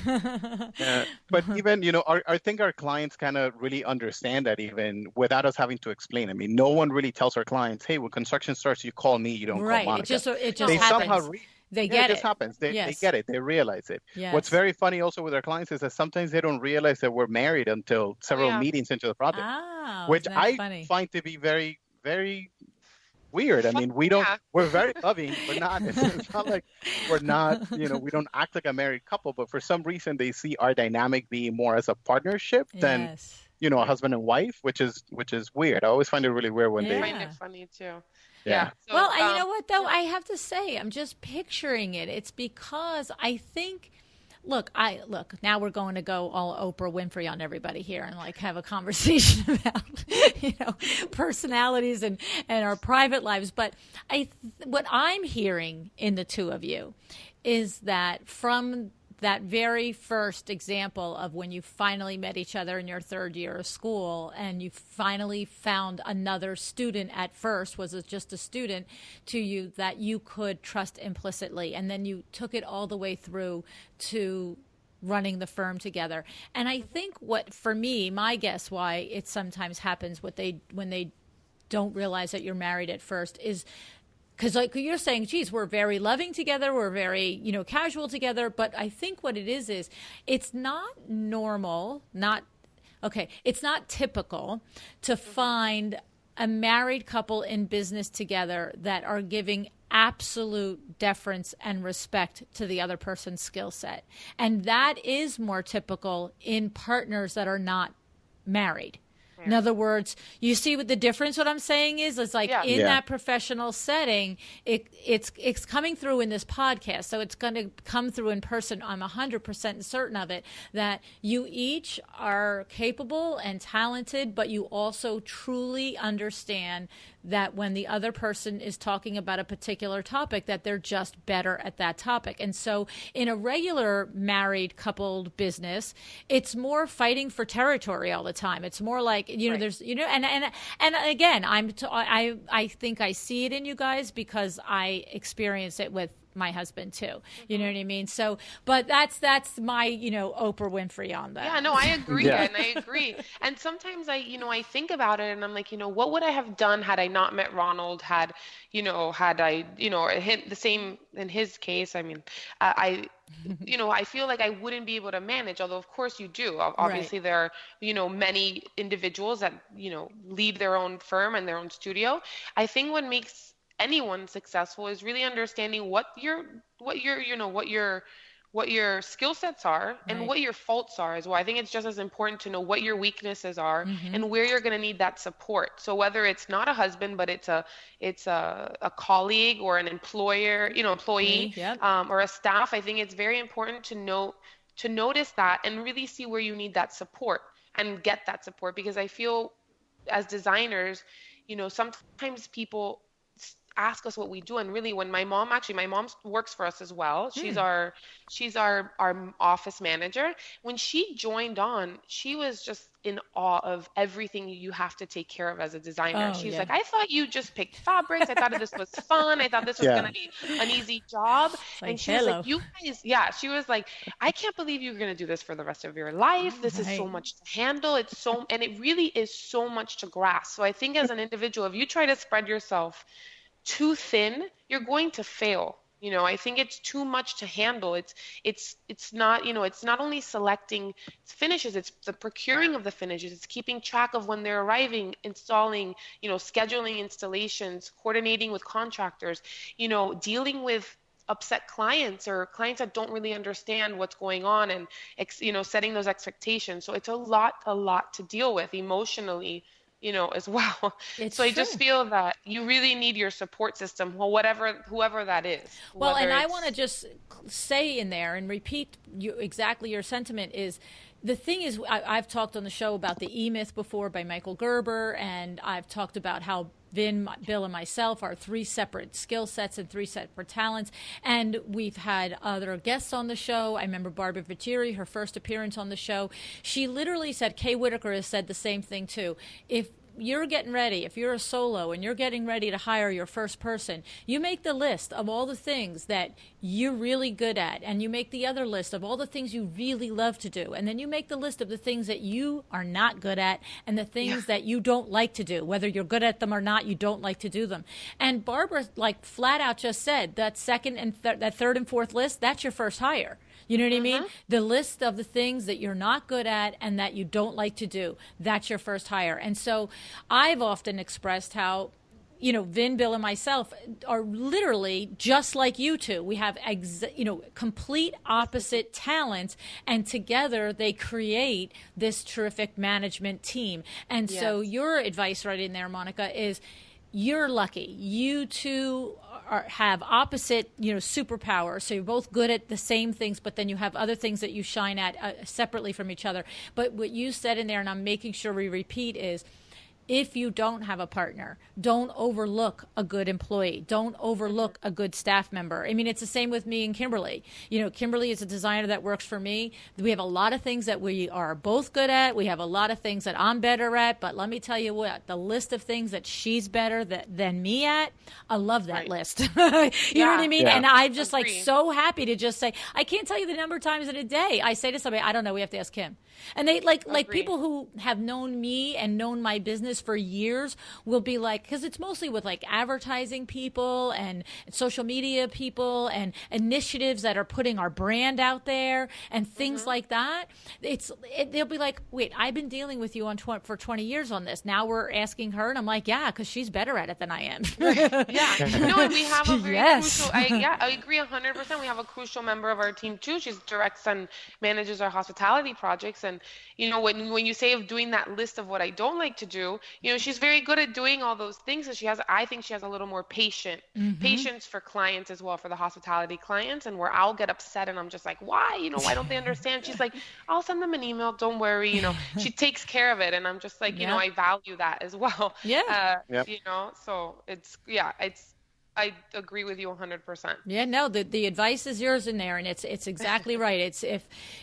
But even, I think our clients kind of really understand that even without us having to explain. I mean, no one really tells our clients, hey, when construction starts, you call me, you don't call Monica. It just they happens. Somehow They get it. It just happens. They get it. They realize it. Yes. What's very funny also with our clients is that sometimes they don't realize that we're married until several meetings into the project, which I find to be very, very weird. I mean, we're very loving. It's not like we're not, we don't act like a married couple, but for some reason they see our dynamic being more as a partnership than, a husband and wife, which is weird. I always find it really weird when they find it funny too. Yeah. So, well, you know what, though? I have to say, I'm just picturing it. It's because I think, look, now we're going to go all Oprah Winfrey on everybody here and have a conversation about, personalities and our private lives. But what I'm hearing in the two of you is that from that very first example of when you finally met each other in your third year of school and you finally found another student at first, was it just a student to you that you could trust implicitly, and then you took it all the way through to running the firm together. And I think for me, my guess why it sometimes happens when they don't realize that you're married at first is because like you're saying, geez, we're very loving together. We're very, casual together. But I think what it is it's not normal, it's not typical to find a married couple in business together that are giving absolute deference and respect to the other person's skill set. And that is more typical in partners that are not married. In other words, you see what the difference, what I'm saying is like that professional setting, it's coming through in this podcast. So it's going to come through in person. I'm 100% certain of it, that you each are capable and talented, but you also truly understand that when the other person is talking about a particular topic, that they're just better at that topic. And so in a regular married coupled business, it's more fighting for territory all the time. It's more like, there's, and again, I think I see it in you guys because I experience it with my husband too. You know what I mean? So, but that's my, Oprah Winfrey on that. Yeah, no, I agree. And I agree. And sometimes I think about it and I'm like, what would I have done had I not met Ronald, had I, the same in his case. I mean, I feel like I wouldn't be able to manage, although of course you do. Obviously there are, many individuals that, lead their own firm and their own studio. I think what makes anyone successful is really understanding what your skill sets are and what your faults are as well. I think it's just as important to know what your weaknesses are and where you're going to need that support. So whether it's not a husband, but it's a colleague or an employee, or a staff, I think it's very important to notice that and really see where you need that support and get that support. Because I feel as designers, sometimes people ask us what we do. And really, when my mom works for us as well. She's our office manager. When she joined on, she was just in awe of everything you have to take care of as a designer. She's like, I thought you just picked fabrics. I thought this was fun. I thought this was going to be an easy job. And she was like, you guys, she was like, I can't believe you're going to do this for the rest of your life. This is so much to handle. And it really is so much to grasp. So I think as an individual, if you try to spread yourself too thin, you're going to fail. I think it's too much to handle. It's not, it's not only selecting finishes, it's the procuring of the finishes. It's keeping track of when they're arriving, installing, scheduling installations, coordinating with contractors, dealing with upset clients or clients that don't really understand what's going on, and, setting those expectations. So it's a lot to deal with emotionally, as well. So I just feel that you really need your support system, whoever that is. Well, and I want to just say in there and repeat exactly your sentiment is, the thing is, I've talked on the show about the E-Myth before by Michael Gerber, and I've talked about how Vin, Bill, and myself are 3 separate skill sets and 3 separate talents. And we've had other guests on the show. I remember Barbara Viteri, her first appearance on the show. She literally said, Kay Whitaker has said the same thing too. If you're getting ready, if you're a solo and you're getting ready to hire your first person, you make the list of all the things that you're really good at, and you make the other list of all the things you really love to do, and then you make the list of the things that you are not good at and the things that you don't like to do. Whether you're good at them or not, you don't like to do them. And Barbara, flat out just said that second and that third and fourth list, that's your first hire. You know what I mean? The list of the things that you're not good at and that you don't like to do, that's your first hire. And so I've often expressed how, Vin, Bill, and myself are literally just like you two. We have, complete opposite talents, and together they create this terrific management team. And so your advice right in there, Monica, is you're lucky. You two have opposite, superpowers. So you're both good at the same things, but then you have other things that you shine at separately from each other. But what you said in there, and I'm making sure we repeat, is if you don't have a partner, don't overlook a good employee. Don't overlook a good staff member. I mean, it's the same with me and Kimberly. Kimberly is a designer that works for me. We have a lot of things that we are both good at. We have a lot of things that I'm better at. But let me tell you what, the list of things that she's better than me at, I love that list. You know what I mean? Yeah. And I'm just so happy to just say, I can't tell you the number of times in a day I say to somebody, I don't know, we have to ask Kim. And they like people who have known me and known my business for years will be like, because it's mostly with advertising people and social media people and initiatives that are putting our brand out there and things like that. They'll be like, wait, I've been dealing with you for 20 years on this. Now we're asking her, and I'm like, yeah, because she's better at it than I am. And we have a very crucial. I agree 100%. We have a crucial member of our team too. She directs and manages our hospitality projects. And when you say of doing that list of what I don't like to do, she's very good at doing all those things. And I think she has a little more patience for clients as well, for the hospitality clients, and where I'll get upset and I'm just like, why? Why don't they understand? She's like, I'll send them an email. Don't worry. She takes care of it. And I'm just like, I value that as well. So I agree with you 100%. Yeah, no, the advice is yours in there, and it's exactly right. It's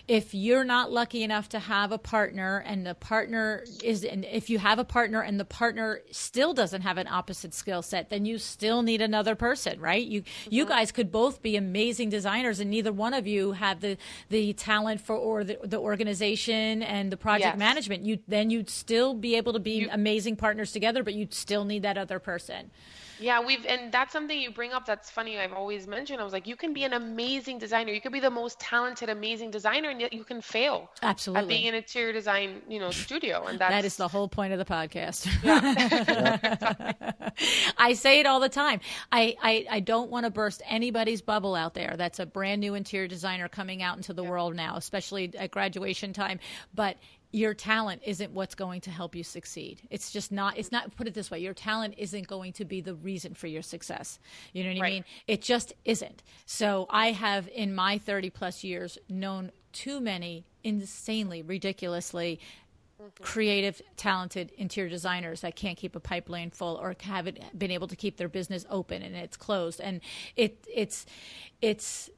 if you're not lucky enough to have a partner, and if you have a partner and the partner still doesn't have an opposite skill set, then you still need another person, right? You guys could both be amazing designers, and neither one of you have the talent for the organization and the project management. You'd still be able to be amazing partners together, but you'd still need that other person. Yeah, and that's something you bring up that's funny. I've always mentioned, I was like, you can be an amazing designer. You could be the most talented, amazing designer, and yet you can fail. Absolutely. At being an interior design, studio. And that is the whole point of the podcast. I say it all the time. I don't want to burst anybody's bubble out there that's a brand new interior designer coming out into the world now, especially at graduation time. But your talent isn't what's going to help you succeed. It's just not, put it this way, your talent isn't going to be the reason for your success. You know what I mean? It just isn't. So I have, in my 30 plus years, known too many insanely, ridiculously creative, talented interior designers that can't keep a pipeline full or haven't been able to keep their business open and it's closed. And it's it's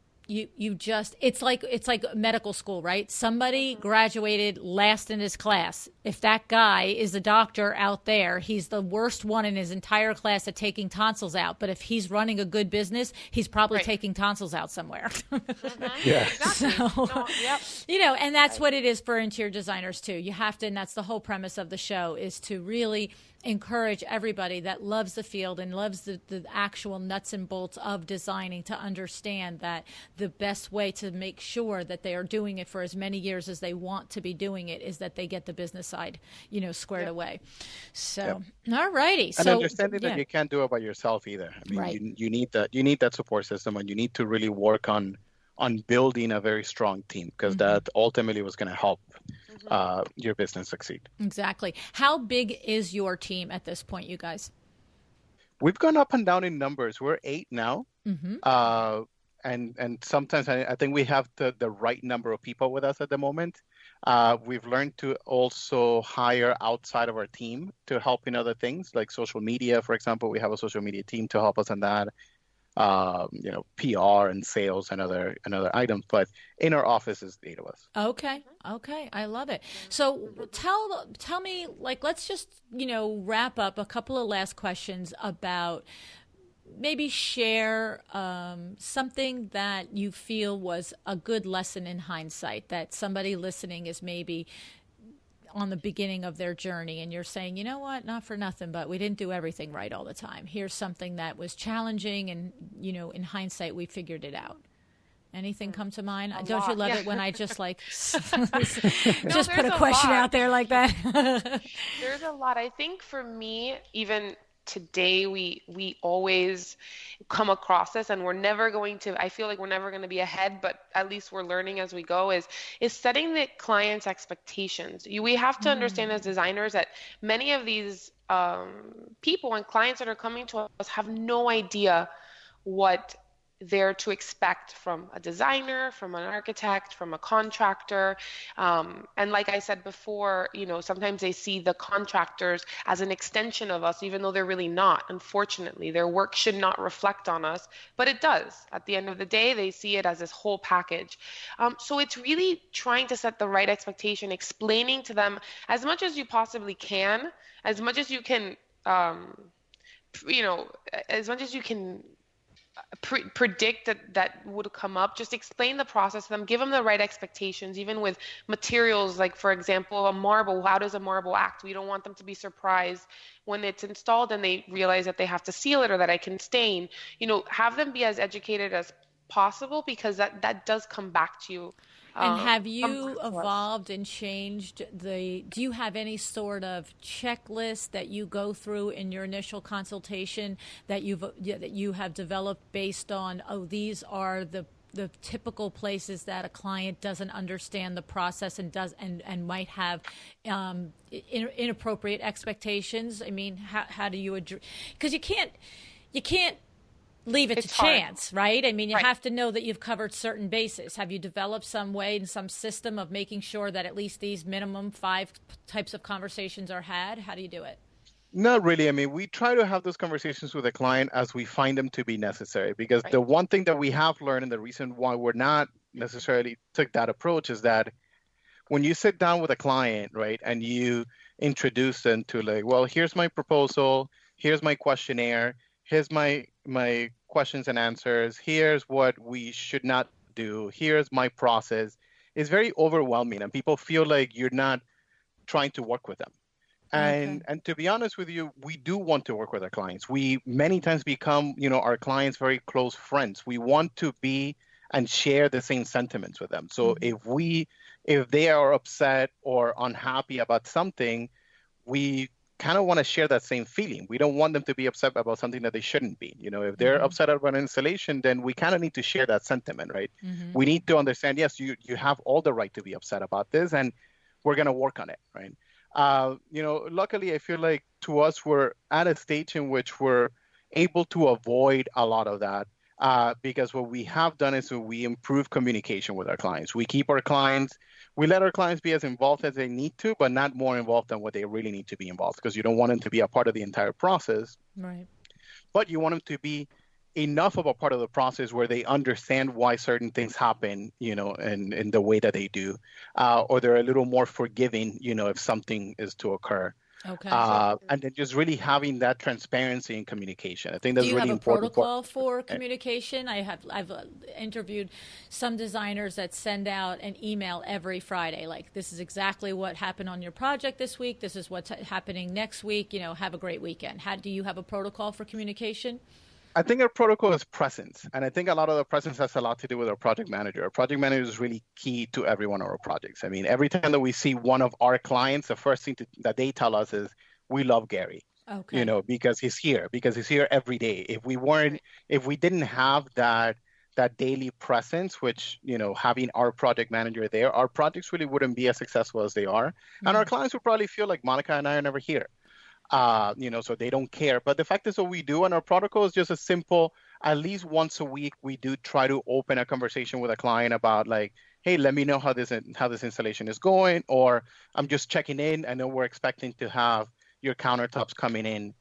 like medical school, right? Somebody graduated last in his class. If that guy is a doctor out there, he's the worst one in his entire class at taking tonsils out. But if he's running a good business, he's probably taking tonsils out somewhere. Yeah. Exactly. So, and that's what it is for interior designers too. You have to, and that's the whole premise of the show, is to really encourage everybody that loves the field and loves the actual nuts and bolts of designing to understand that the best way to make sure that they are doing it for as many years as they want to be doing it is that they get the business side, squared away. So, all righty. And understanding that you can't do it by yourself either. I mean, Right. you need that support system, and you need to really work on building a very strong team, because that ultimately was going to help your business succeed. Exactly. How big is your team at this point, you guys? We've gone up and down in numbers. We're 8 now. And sometimes I think we have the right number of people with us at the moment. We've learned to also hire outside of our team to help in other things, like social media, for example. We have a social media team to help us on that. PR and sales and other items, but in our office is 8 of us. Okay. I love it. So tell me, like, let's just, wrap up a couple of last questions about maybe share something that you feel was a good lesson in hindsight that somebody listening is maybe on the beginning of their journey and you're saying, you know what, not for nothing, but we didn't do everything right all the time. Here's something that was challenging and, in hindsight, we figured it out. Anything come to mind? Don't you love it when I just just put a question out there like that? There's a lot. I think for me, even today, we always come across this, and I feel like we're never going to be ahead, but at least we're learning as we go, is setting the client's expectations. We have to understand as designers that many of these people and clients that are coming to us have no idea what they're to expect from a designer, from an architect, from a contractor. And like I said before, sometimes they see the contractors as an extension of us, even though they're really not. Unfortunately, their work should not reflect on us, but it does. At the end of the day, they see it as this whole package. So it's really trying to set the right expectation, explaining to them as much as you possibly can, as much as you can, as much as you can predict that would come up. Just explain the process to them, give them the right expectations, even with materials. Like, for example, a marble. How does a marble act? We don't want them to be surprised when it's installed and they realize that they have to seal it or that it can stain. Have them be as educated as possible, because that does come back to you. And have you evolved and changed do you have any sort of checklist that you go through in your initial consultation that you have developed based on, these are the typical places that a client doesn't understand the process and might have inappropriate expectations? I mean, how do you address, because you can't leave it to chance, right? I mean, you have to know that you've covered certain bases. Have you developed some way and some system of making sure that at least these minimum 5 types of conversations are had? How do you do it? Not really. I mean, we try to have those conversations with the client as we find them to be necessary, because the one thing that we have learned, and the reason why we're not necessarily took that approach, is that when you sit down with a client, right, and you introduce them to, like, well, here's my proposal, here's my questionnaire, here's my questions and answers, here's what we should not do, here's my process, it's very overwhelming, and people feel like you're not trying to work with them. And to be honest with you, we do want to work with our clients. We many times become, our clients' very close friends. We want to be and share the same sentiments with them. So if they are upset or unhappy about something, we kind of want to share that same feeling. We don't want them to be upset about something that they shouldn't be. If they're upset about an installation, then we kind of need to share that sentiment, right? We need to understand, yes, you have all the right to be upset about this, and we're going to work on it, right? Luckily, I feel like to us, we're at a stage in which we're able to avoid a lot of that. because what we have done is we improve communication with our clients. We let our clients be as involved as they need to, but not more involved than what they really need to be involved, because you don't want them to be a part of the entire process. Right. But you want them to be enough of a part of the process where they understand why certain things happen, in the way that they do, or they're a little more forgiving, if something is to occur. Okay. And then just really having that transparency in communication. I think that's really important. Do you have a protocol for communication? I've interviewed some designers that send out an email every Friday, like, this is exactly what happened on your project this week. This is what's happening next week. Have a great weekend. Do you have a protocol for communication? I think our protocol is presence. And I think a lot of the presence has a lot to do with our project manager. Our project manager is really key to every one of our projects. I mean, every time that we see one of our clients, the first thing that they tell us is, we love Gary. Okay. Because he's here every day. If we didn't have that daily presence, which, having our project manager there, our projects really wouldn't be as successful as they are. Mm-hmm. And our clients would probably feel like Monica and I are never here. So they don't care. But the fact is, what we do on our protocol is just a simple, at least once a week, we do try to open a conversation with a client about, like, hey, let me know how this installation is going, or I'm just checking in. I know we're expecting to have your countertops coming in,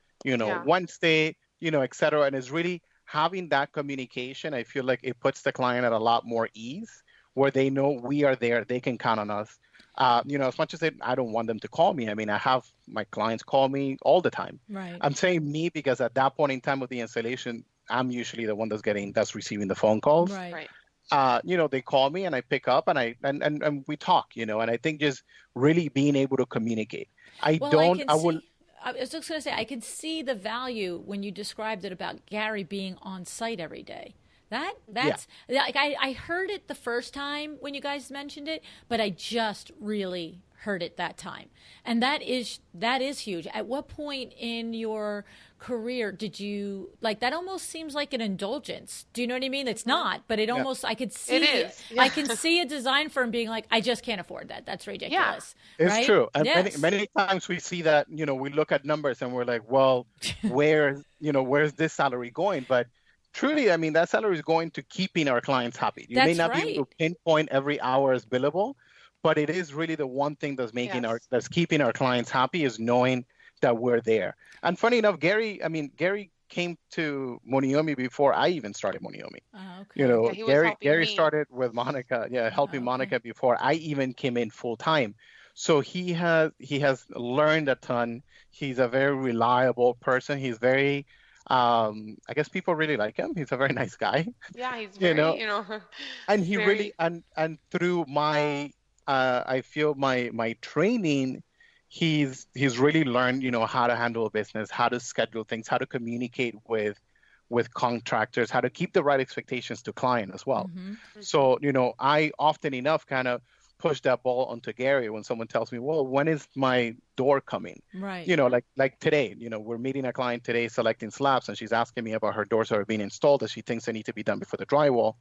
Wednesday, et cetera. And it's really having that communication. I feel like it puts the client at a lot more ease, where they know we are there, they can count on us. As much as I don't want them to call me. I mean, I have my clients call me all the time. Right. I'm saying me because at that point in time of the installation, I'm usually the one that's receiving the phone calls. Right. They call me and I pick up and we talk, and I think just really being able to communicate. I was just going to say, I can see the value when you described it about Gary being on site every day. That's like, I heard it the first time when you guys mentioned it, but I just really heard it that time. And that is huge. At what point in your career did you, like, that almost seems like an indulgence. Do you know what I mean? It's not, but it almost, I could see it. Yeah. I can see a design firm being like, I just can't afford that. That's ridiculous. Yeah. It's right? true. And many times we see that, we look at numbers and we're like, well, where's this salary going? But truly, I mean, that salary is going to keeping our clients happy. You may not be able to pinpoint every hour as billable, but it is really the one thing that's that's keeping our clients happy, is knowing that we're there. And funny enough, Gary came to Moniomi before I even started Moniomi. Oh, okay. Gary started with Monica, helping Monica before I even came in full time. So he has learned a ton. He's a very reliable person. He's very I guess people really like him. He's a very nice guy. Yeah, he's very, and he really, and through my, I feel my training, he's really learned, how to handle a business, how to schedule things, how to communicate with contractors, how to keep the right expectations to client as well. Mm-hmm. So, I often enough kind of push that ball onto Gary when someone tells me, well, when is my door coming? Right. Like today, we're meeting a client today selecting slabs, and she's asking me about her doors that are being installed that she thinks they need to be done before the drywall.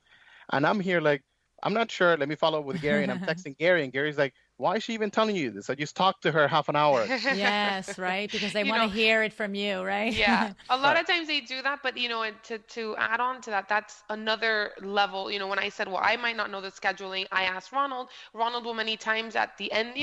And I'm here like, I'm not sure. Let me follow up with Gary. And I'm texting Gary, and Gary's like, why is she even telling you this? I just talked to her half an hour. Yes, right. Because they want to hear it from you, right? Yeah. A lot of times they do that, but and to add on to that, that's another level. When I said, well, I might not know the scheduling, I asked Ronald. Ronald will many times at the end,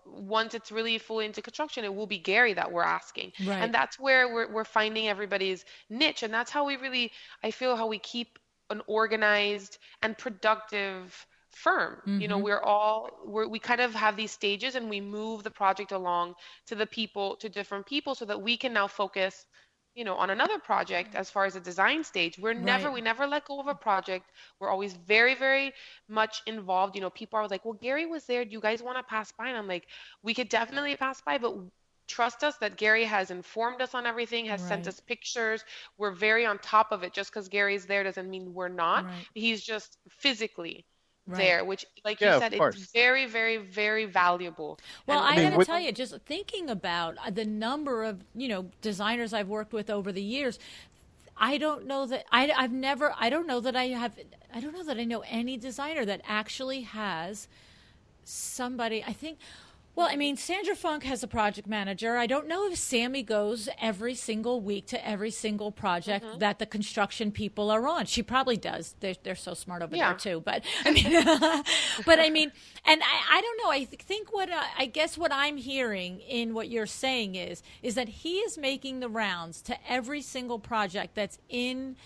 once it's really fully into construction, it will be Gary that we're asking. Right. And that's where we're finding everybody's niche. And that's how I feel how we keep an organized and productive firm. Mm-hmm. We kind of have these stages, and we move the project along to different people, so that we can now focus on another project. As far as the design stage, we never let go of a project. We're always very, very much involved. People are like, well, Gary was there, do you guys want to pass by? And I'm like, we could definitely pass by, but trust us that Gary has informed us on everything, has sent us pictures. We're very on top of it. Just because Gary's there doesn't mean we're not. Right. He's just physically there, which, like you said, it's very, very, very valuable. Well, I got to tell you, just thinking about the number of designers I've worked with over the years, I don't know that I don't know that I know any designer that actually has somebody. I think Well, I mean, Sandra Funk has a project manager. I don't know if Sammy goes every single week to every single project that the construction people are on. She probably does. They're so smart over there too. But I mean, and I don't know. I think I guess what I'm hearing in what you're saying is that he is making the rounds to every single project that's in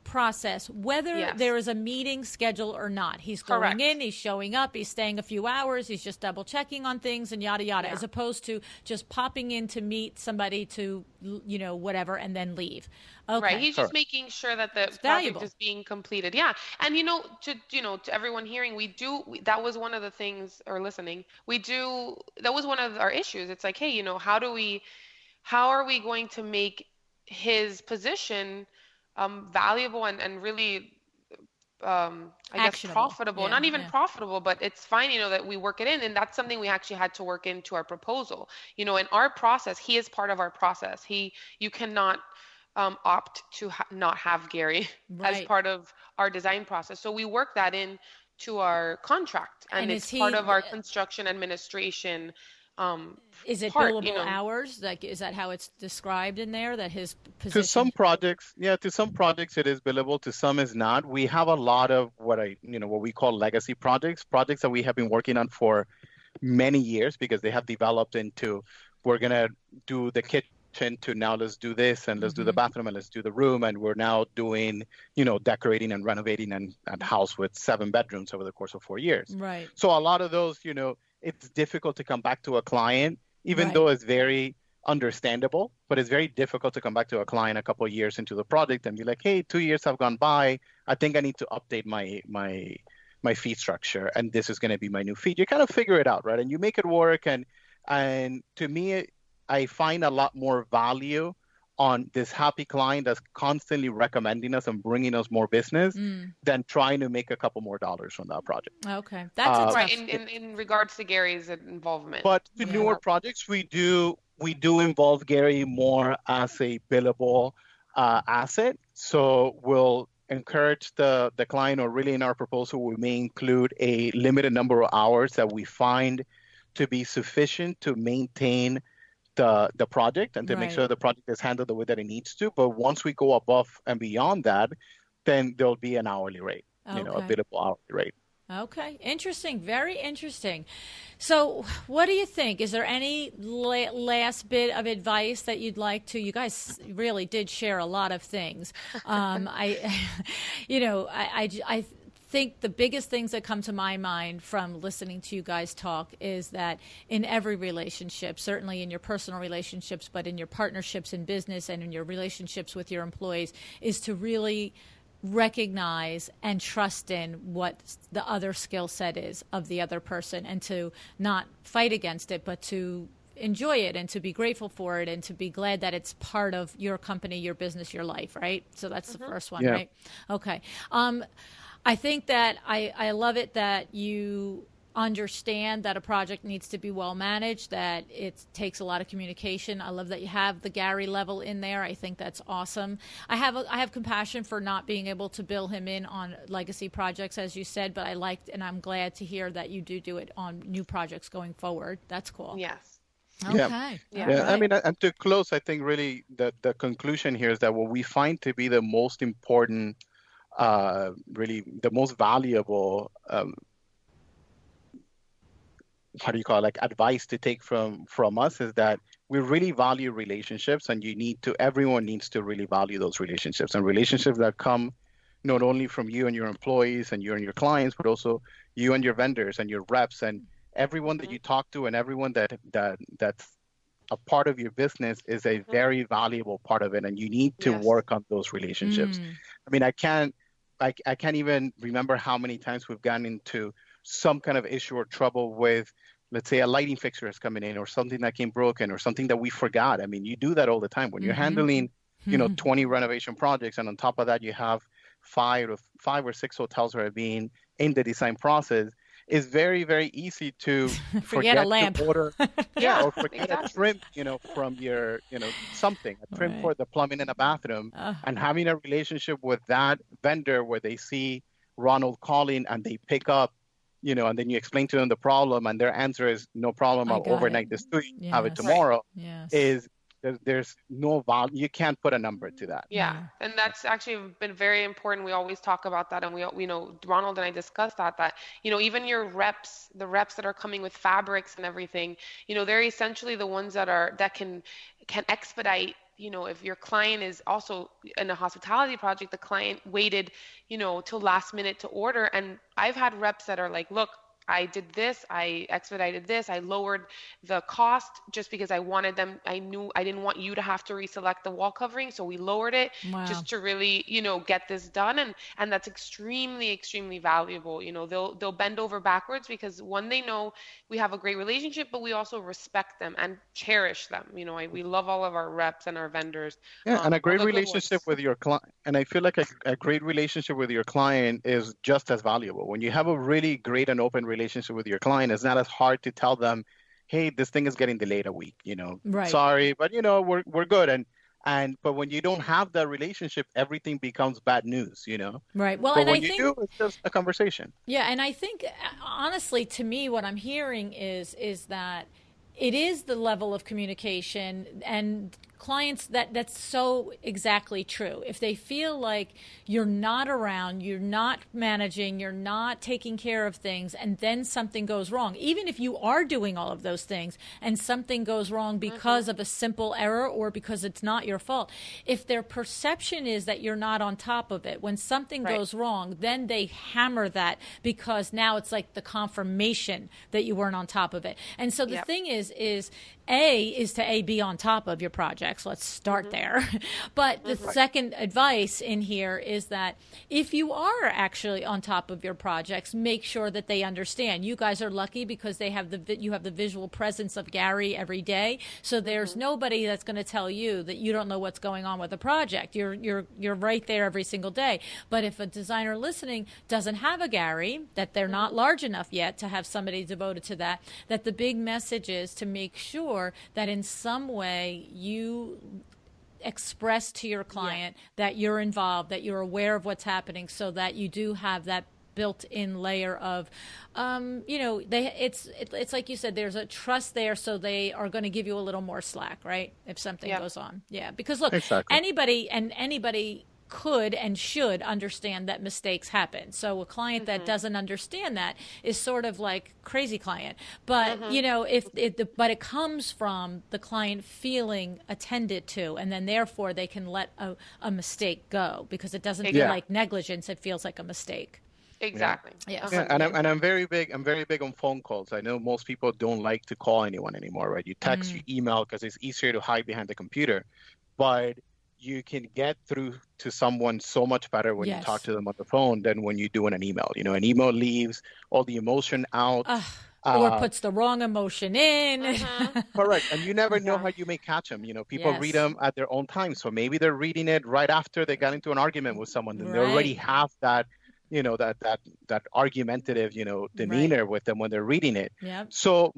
process, whether there is a meeting scheduled or not. He's going in, he's showing up, he's staying a few hours, he's just double checking on things and yada yada, as opposed to just popping in to meet somebody to, whatever, and then leave. Okay. Right. He's just making sure that the project is being completed. Yeah. And to everyone hearing, that was one of the things, or listening, that was one of our issues. It's like, hey, how are we going to make his position valuable and really, I guess, profitable, not even profitable, but it's fine, that we work it in. And that's something we actually had to work into our proposal. In our process, he is part of our process. You cannot opt to not have Gary as part of our design process. So we work that in to our contract, and it's part of our construction administration. Is it billable hours? Like, is that how it's described in there? That his position? To some projects it is billable. To some is not. We have a lot of what we call legacy projects that we have been working on for many years, because they have developed into, we're gonna do the kitchen to now let's do this, and let's do the bathroom, and let's do the room, and we're now doing decorating and renovating a house with 7 bedrooms over the course of 4 years. Right. So a lot of those, it's difficult to come back to a client, even though it's very understandable, but it's very difficult to come back to a client a couple of years into the project and be like, hey, 2 years have gone by. I think I need to update my fee structure, and this is going to be my new fee. You kind of figure it out, right? And you make it work. And to me, I find a lot more value on this happy client that's constantly recommending us and bringing us more business than trying to make a couple more dollars from that project. Okay. That's right. In regards to Gary's involvement. But to newer projects, we do involve Gary more as a billable asset. So we'll encourage the client, or really in our proposal, we may include a limited number of hours that we find to be sufficient to maintain the project and to make sure the project is handled the way that it needs to. But once we go above and beyond that, then there'll be an hourly rate, a billable hourly rate. Okay. Interesting. Very interesting. So what do you think? Is there any last bit of advice that you'd like to? You guys really did share a lot of things. I think the biggest things that come to my mind from listening to you guys talk is that in every relationship, certainly in your personal relationships, but in your partnerships in business and in your relationships with your employees, is to really recognize and trust in what the other skill set is of the other person, and to not fight against it, but to enjoy it and to be grateful for it and to be glad that it's part of your company, your business, your life, right? So that's the first one, right? Okay. I think that I love it that you understand that a project needs to be well managed, that it takes a lot of communication. I love that you have the Gary level in there. I think that's awesome. I have compassion for not being able to bill him in on legacy projects, as you said, but I'm glad to hear that you do it on new projects going forward. That's cool. Yes. Okay. Yeah. Right. I mean, and to close, I think really the conclusion here is that what we find to be the most important, really the most valuable, advice to take from us is that we really value relationships, and everyone needs to really value those relationships, and relationships that come not only from you and your employees and you and your clients, but also you and your vendors and your reps and everyone that you talk to, and everyone that's a part of your business is a very valuable part of it, and you need to work on those relationships. I mean, I can't even remember how many times we've gotten into some kind of issue or trouble with, let's say, a lighting fixture is coming in, or something that came broken, or something that we forgot. I mean, you do that all the time when you're handling, 20 renovation projects, and on top of that, you have five or six hotels that are being in the design process. It's very, very easy to forget a lamp. To order, or forget a trim, from your, something, a trim for the plumbing in a bathroom, and having a relationship with that vendor where they see Ronald calling and they pick up, and then you explain to them the problem and their answer is no problem, I'll overnight this to you, have it tomorrow, is there's no value. You can't put a number to that. Yeah. And that's actually been very important. We always talk about that. And we know Ronald and I discussed that, even your reps, the reps that are coming with fabrics and everything, they're essentially the ones that can expedite. If your client is also in a hospitality project, the client waited, till last minute to order. And I've had reps that are like, look, I did this, I expedited this, I lowered the cost just because I wanted them, I knew I didn't want you to have to reselect the wall covering, so we lowered it just to really, get this done. And that's extremely, extremely valuable. They'll bend over backwards because one, they know we have a great relationship, but we also respect them and cherish them. We love all of our reps and our vendors. Yeah, and a great relationship with your client. And I feel like a great relationship with your client is just as valuable. When you have a really great and open relationship with your client, it's not as hard to tell them, hey, this thing is getting delayed a week, sorry, but we're good. But when you don't have that relationship, everything becomes bad news, Right. Well, but and when I think it's just a conversation. Yeah, and I think honestly, to me, what I'm hearing is that it is the level of communication and clients that's so exactly true. If they feel like you're not around, you're not managing, you're not taking care of things, and then something goes wrong, even if you are doing all of those things and something goes wrong because of a simple error or because it's not your fault, if their perception is that you're not on top of it, when something goes wrong, then they hammer that because now it's like the confirmation that you weren't on top of it. And so the thing is to be on top of your projects. Let's start there. But the second advice in here is that if you are actually on top of your projects, make sure that they understand. You guys are lucky because you have the visual presence of Gary every day. So there's nobody that's going to tell you that you don't know what's going on with the project. You're right there every single day. But if a designer listening doesn't have a Gary, that they're not large enough yet to have somebody devoted to that the big message is to make sure that in some way you express to your client that you're involved, that you're aware of what's happening, so that you do have that built-in layer of, it's like you said, there's a trust there, so they are going to give you a little more slack, right? If something goes on. Yeah, because look, anybody could and should understand that mistakes happen. So a client that doesn't understand that is sort of like crazy client. But but it comes from the client feeling attended to, and then therefore they can let a mistake go because it doesn't feel like negligence. It feels like a mistake. Exactly. Yeah. And I'm very big on phone calls. I know most people don't like to call anyone anymore, right? You text, you email because it's easier to hide behind the computer. But you can get through to someone so much better when you talk to them on the phone than when you do in an email. An email leaves all the emotion out. Or puts the wrong emotion in. Correct. And you never know how you may catch them. People read them at their own time. So maybe they're reading it right after they got into an argument with someone. Then they already have that, that argumentative, demeanor with them when they're reading it. Yep. So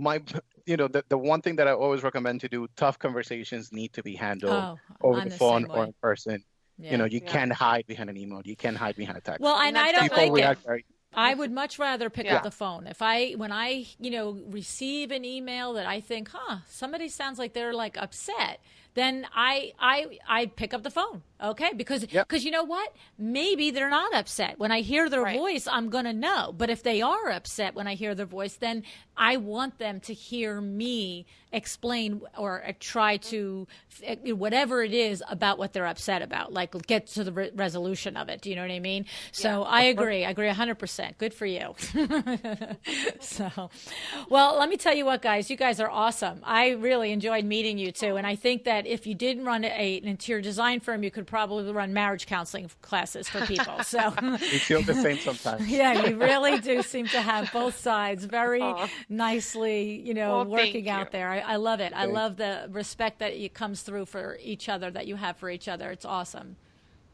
the one thing that I always recommend to do, tough conversations need to be handled over the phone or in person. Yeah. You can't hide behind an email. You can't hide behind a text. Well, and I don't like it. Very, I would much rather pick up the phone. When I receive an email that I think, somebody sounds like they're like upset, then I pick up the phone. Okay, because you know what? Maybe they're not upset. When I hear their voice, I'm going to know. But if they are upset when I hear their voice, then I want them to hear me explain or try to, whatever it is about what they're upset about, like get to the resolution of it. Do you know what I mean? So I agree 100%. Good for you. So, well, let me tell you what, guys, you guys are awesome. I really enjoyed meeting you too. And I think that if you did run an interior design firm, you could probably run marriage counseling classes for people. So you feel the same sometimes. Yeah, you really do seem to have both sides very nicely, working out there. I love it. I love the respect that comes through for each other, that you have for each other. It's awesome.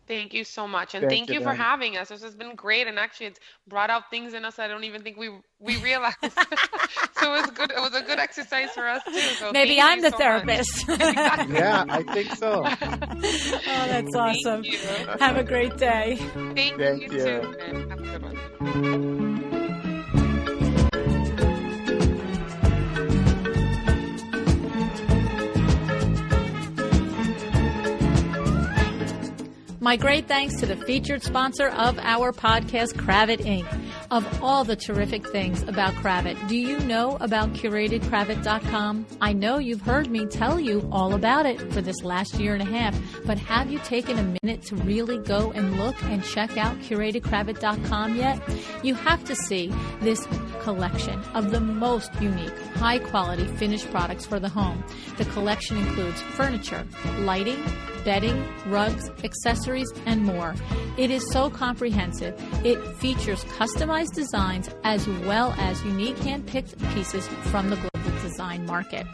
Thank you so much. And thank you for having us. This has been great. And actually, it's brought out things in us I don't even think we realized. So it was good. It was a good exercise for us, too. So maybe I'm the therapist. Yeah, I think so. Oh, that's awesome. Have a great day. Thank you. Too. Have a good one. My great thanks to the featured sponsor of our podcast, Cravat Inc. Of all the terrific things about Cravat, do you know about CuratedCravat.com? I know you've heard me tell you all about it for this last year and a half, but have you taken a minute to really go and look and check out CuratedCravat.com yet? You have to see this collection of the most unique, high-quality finished products for the home. The collection includes furniture, lighting, bedding, rugs, accessories, and more. It is so comprehensive. It features customized designs as well as unique hand-picked pieces from the global design market.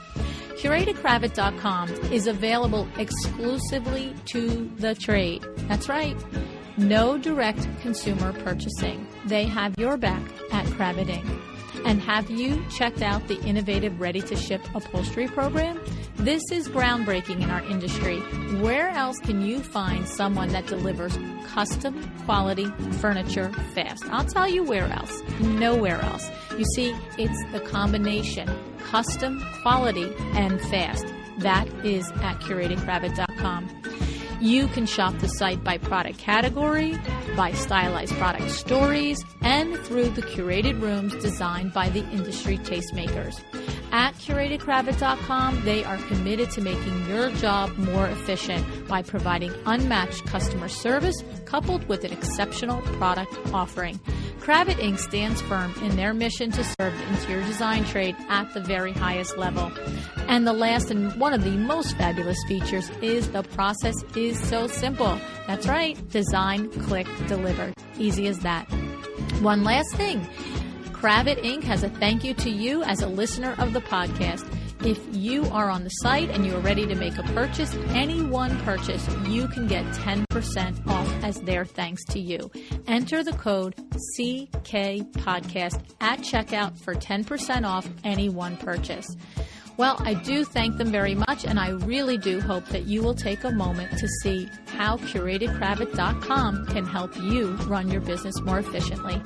CuratedCravat.com is available exclusively to the trade. That's right. No direct consumer purchasing. They have your back at Cravat Inc. And have you checked out the innovative ready-to-ship upholstery program? This is groundbreaking in our industry. Where else can you find someone that delivers custom quality furniture fast? I'll tell you where else. Nowhere else. You see, it's the combination custom quality and fast. That is at CuratedCravat.com. You can shop the site by product category, by stylized product stories, and through the curated rooms designed by the industry tastemakers. At CuratedCravat.com, they are committed to making your job more efficient by providing unmatched customer service coupled with an exceptional product offering. Cravat Inc. stands firm in their mission to serve the interior design trade at the very highest level. And the last and one of the most fabulous features is the process is so simple. That's right. Design, click, deliver. Easy as that. One last thing. Cravat Inc. has a thank you to you as a listener of the podcast. If you are on the site and you are ready to make a purchase, any one purchase, you can get 10% off as their thanks to you. Enter the code CKPodcast at checkout for 10% off any one purchase. Well, I do thank them very much, and I really do hope that you will take a moment to see how CuratedCravat.com can help you run your business more efficiently.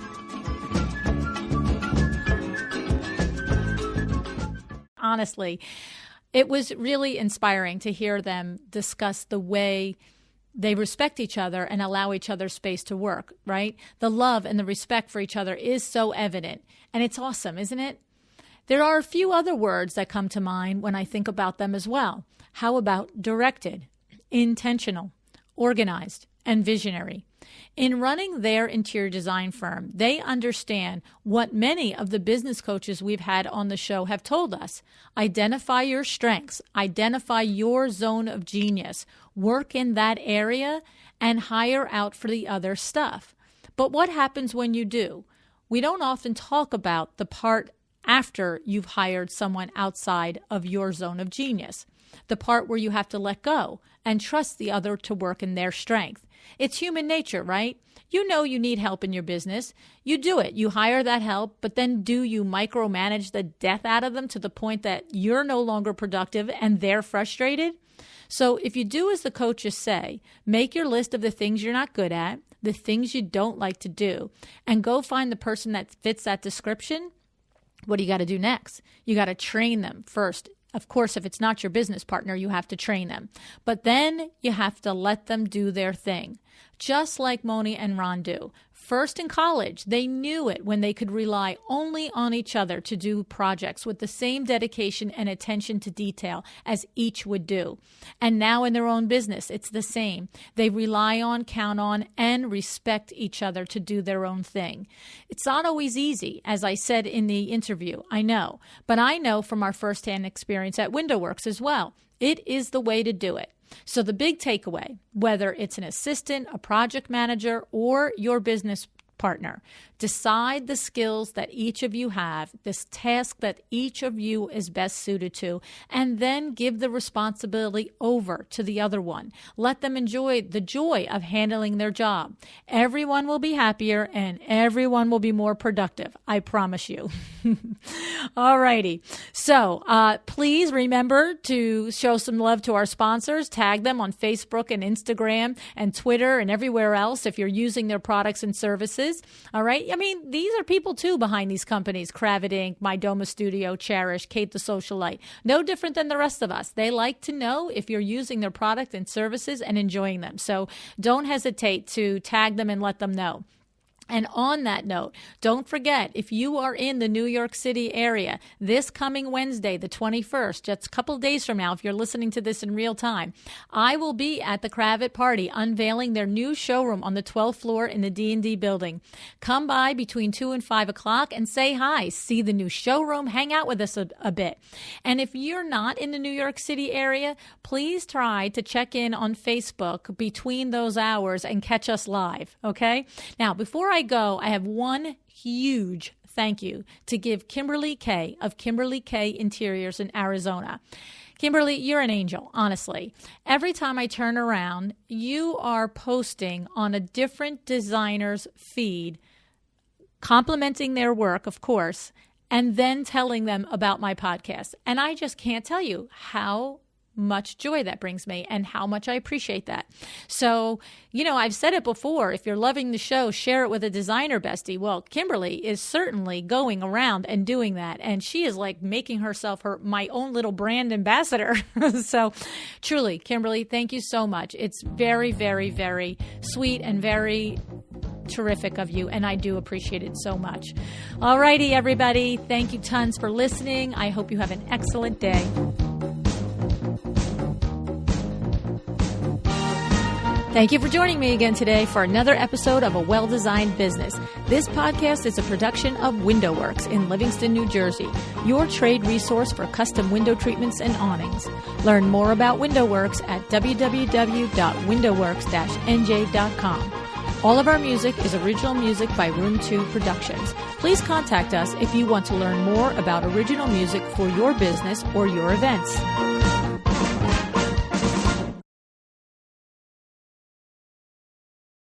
Honestly, it was really inspiring to hear them discuss the way they respect each other and allow each other space to work, right? The love and the respect for each other is so evident, and it's awesome, isn't it? There are a few other words that come to mind when I think about them as well. How about directed, intentional, organized, and visionary? In running their interior design firm, they understand what many of the business coaches we've had on the show have told us. Identify your strengths, identify your zone of genius, work in that area, and hire out for the other stuff. But what happens when you do? We don't often talk about the part after you've hired someone outside of your zone of genius, the part where you have to let go and trust the other to work in their strength. It's human nature, right? You know you need help in your business. You do it. You hire that help, but then do you micromanage the death out of them to the point that you're no longer productive and they're frustrated? So if you do as the coaches say, make your list of the things you're not good at, the things you don't like to do, and go find the person that fits that description. What do you got to do next? You got to train them first. Of course, if it's not your business partner, you have to train them. But then you have to let them do their thing, just like Moni and Ron do. First in college, they knew it when they could rely only on each other to do projects with the same dedication and attention to detail as each would do. And now in their own business, it's the same. They rely on, count on, and respect each other to do their own thing. It's not always easy, as I said in the interview, I know. But I know from our firsthand experience at WindowWorks as well. It is the way to do it. So the big takeaway, whether it's an assistant, a project manager, or your business partner, decide the skills that each of you have, this task that each of you is best suited to, and then give the responsibility over to the other one. Let them enjoy the joy of handling their job. Everyone will be happier and everyone will be more productive. I promise you. All righty. So please remember to show some love to our sponsors. Tag them on Facebook and Instagram and Twitter and everywhere else if you're using their products and services. services. All right. I mean, these are people too behind these companies, Kravet Inc., My DOMA Studio, Cherish, Kate the Socialite. No different than the rest of us. They like to know if you're using their product and services and enjoying them. So don't hesitate to tag them and let them know. And on that note, don't forget, if you are in the New York City area, this coming Wednesday, the 21st, just a couple days from now, if you're listening to this in real time, I will be at the Kravet Party unveiling their new showroom on the 12th floor in the D&D building. Come by between 2 and 5 o'clock and say hi, see the new showroom, hang out with us a bit. And if you're not in the New York City area, please try to check in on Facebook between those hours and catch us live, okay? Now, before I go, I have one huge thank you to give Kimberly K of Kimberly K Interiors in Arizona. Kimberly, you're an angel, honestly. Every time I turn around, you are posting on a different designer's feed, complimenting their work, of course, and then telling them about my podcast. And I just can't tell you how much joy that brings me and how much I appreciate that. So, you know, I've said it before, if you're loving the show, share it with a designer bestie. Well, Kimberly is certainly going around and doing that. And she is like making herself my own little brand ambassador. So truly, Kimberly, thank you so much. It's very, very, very sweet and very terrific of you, and I do appreciate it so much. All righty, everybody. Thank you tons for listening. I hope you have an excellent day. Thank you for joining me again today for another episode of A Well-Designed Business. This podcast is a production of WindowWorks in Livingston, New Jersey, your trade resource for custom window treatments and awnings. Learn more about WindowWorks at www.windowworks-nj.com. All of our music is original music by Room 2 Productions. Please contact us if you want to learn more about original music for your business or your events.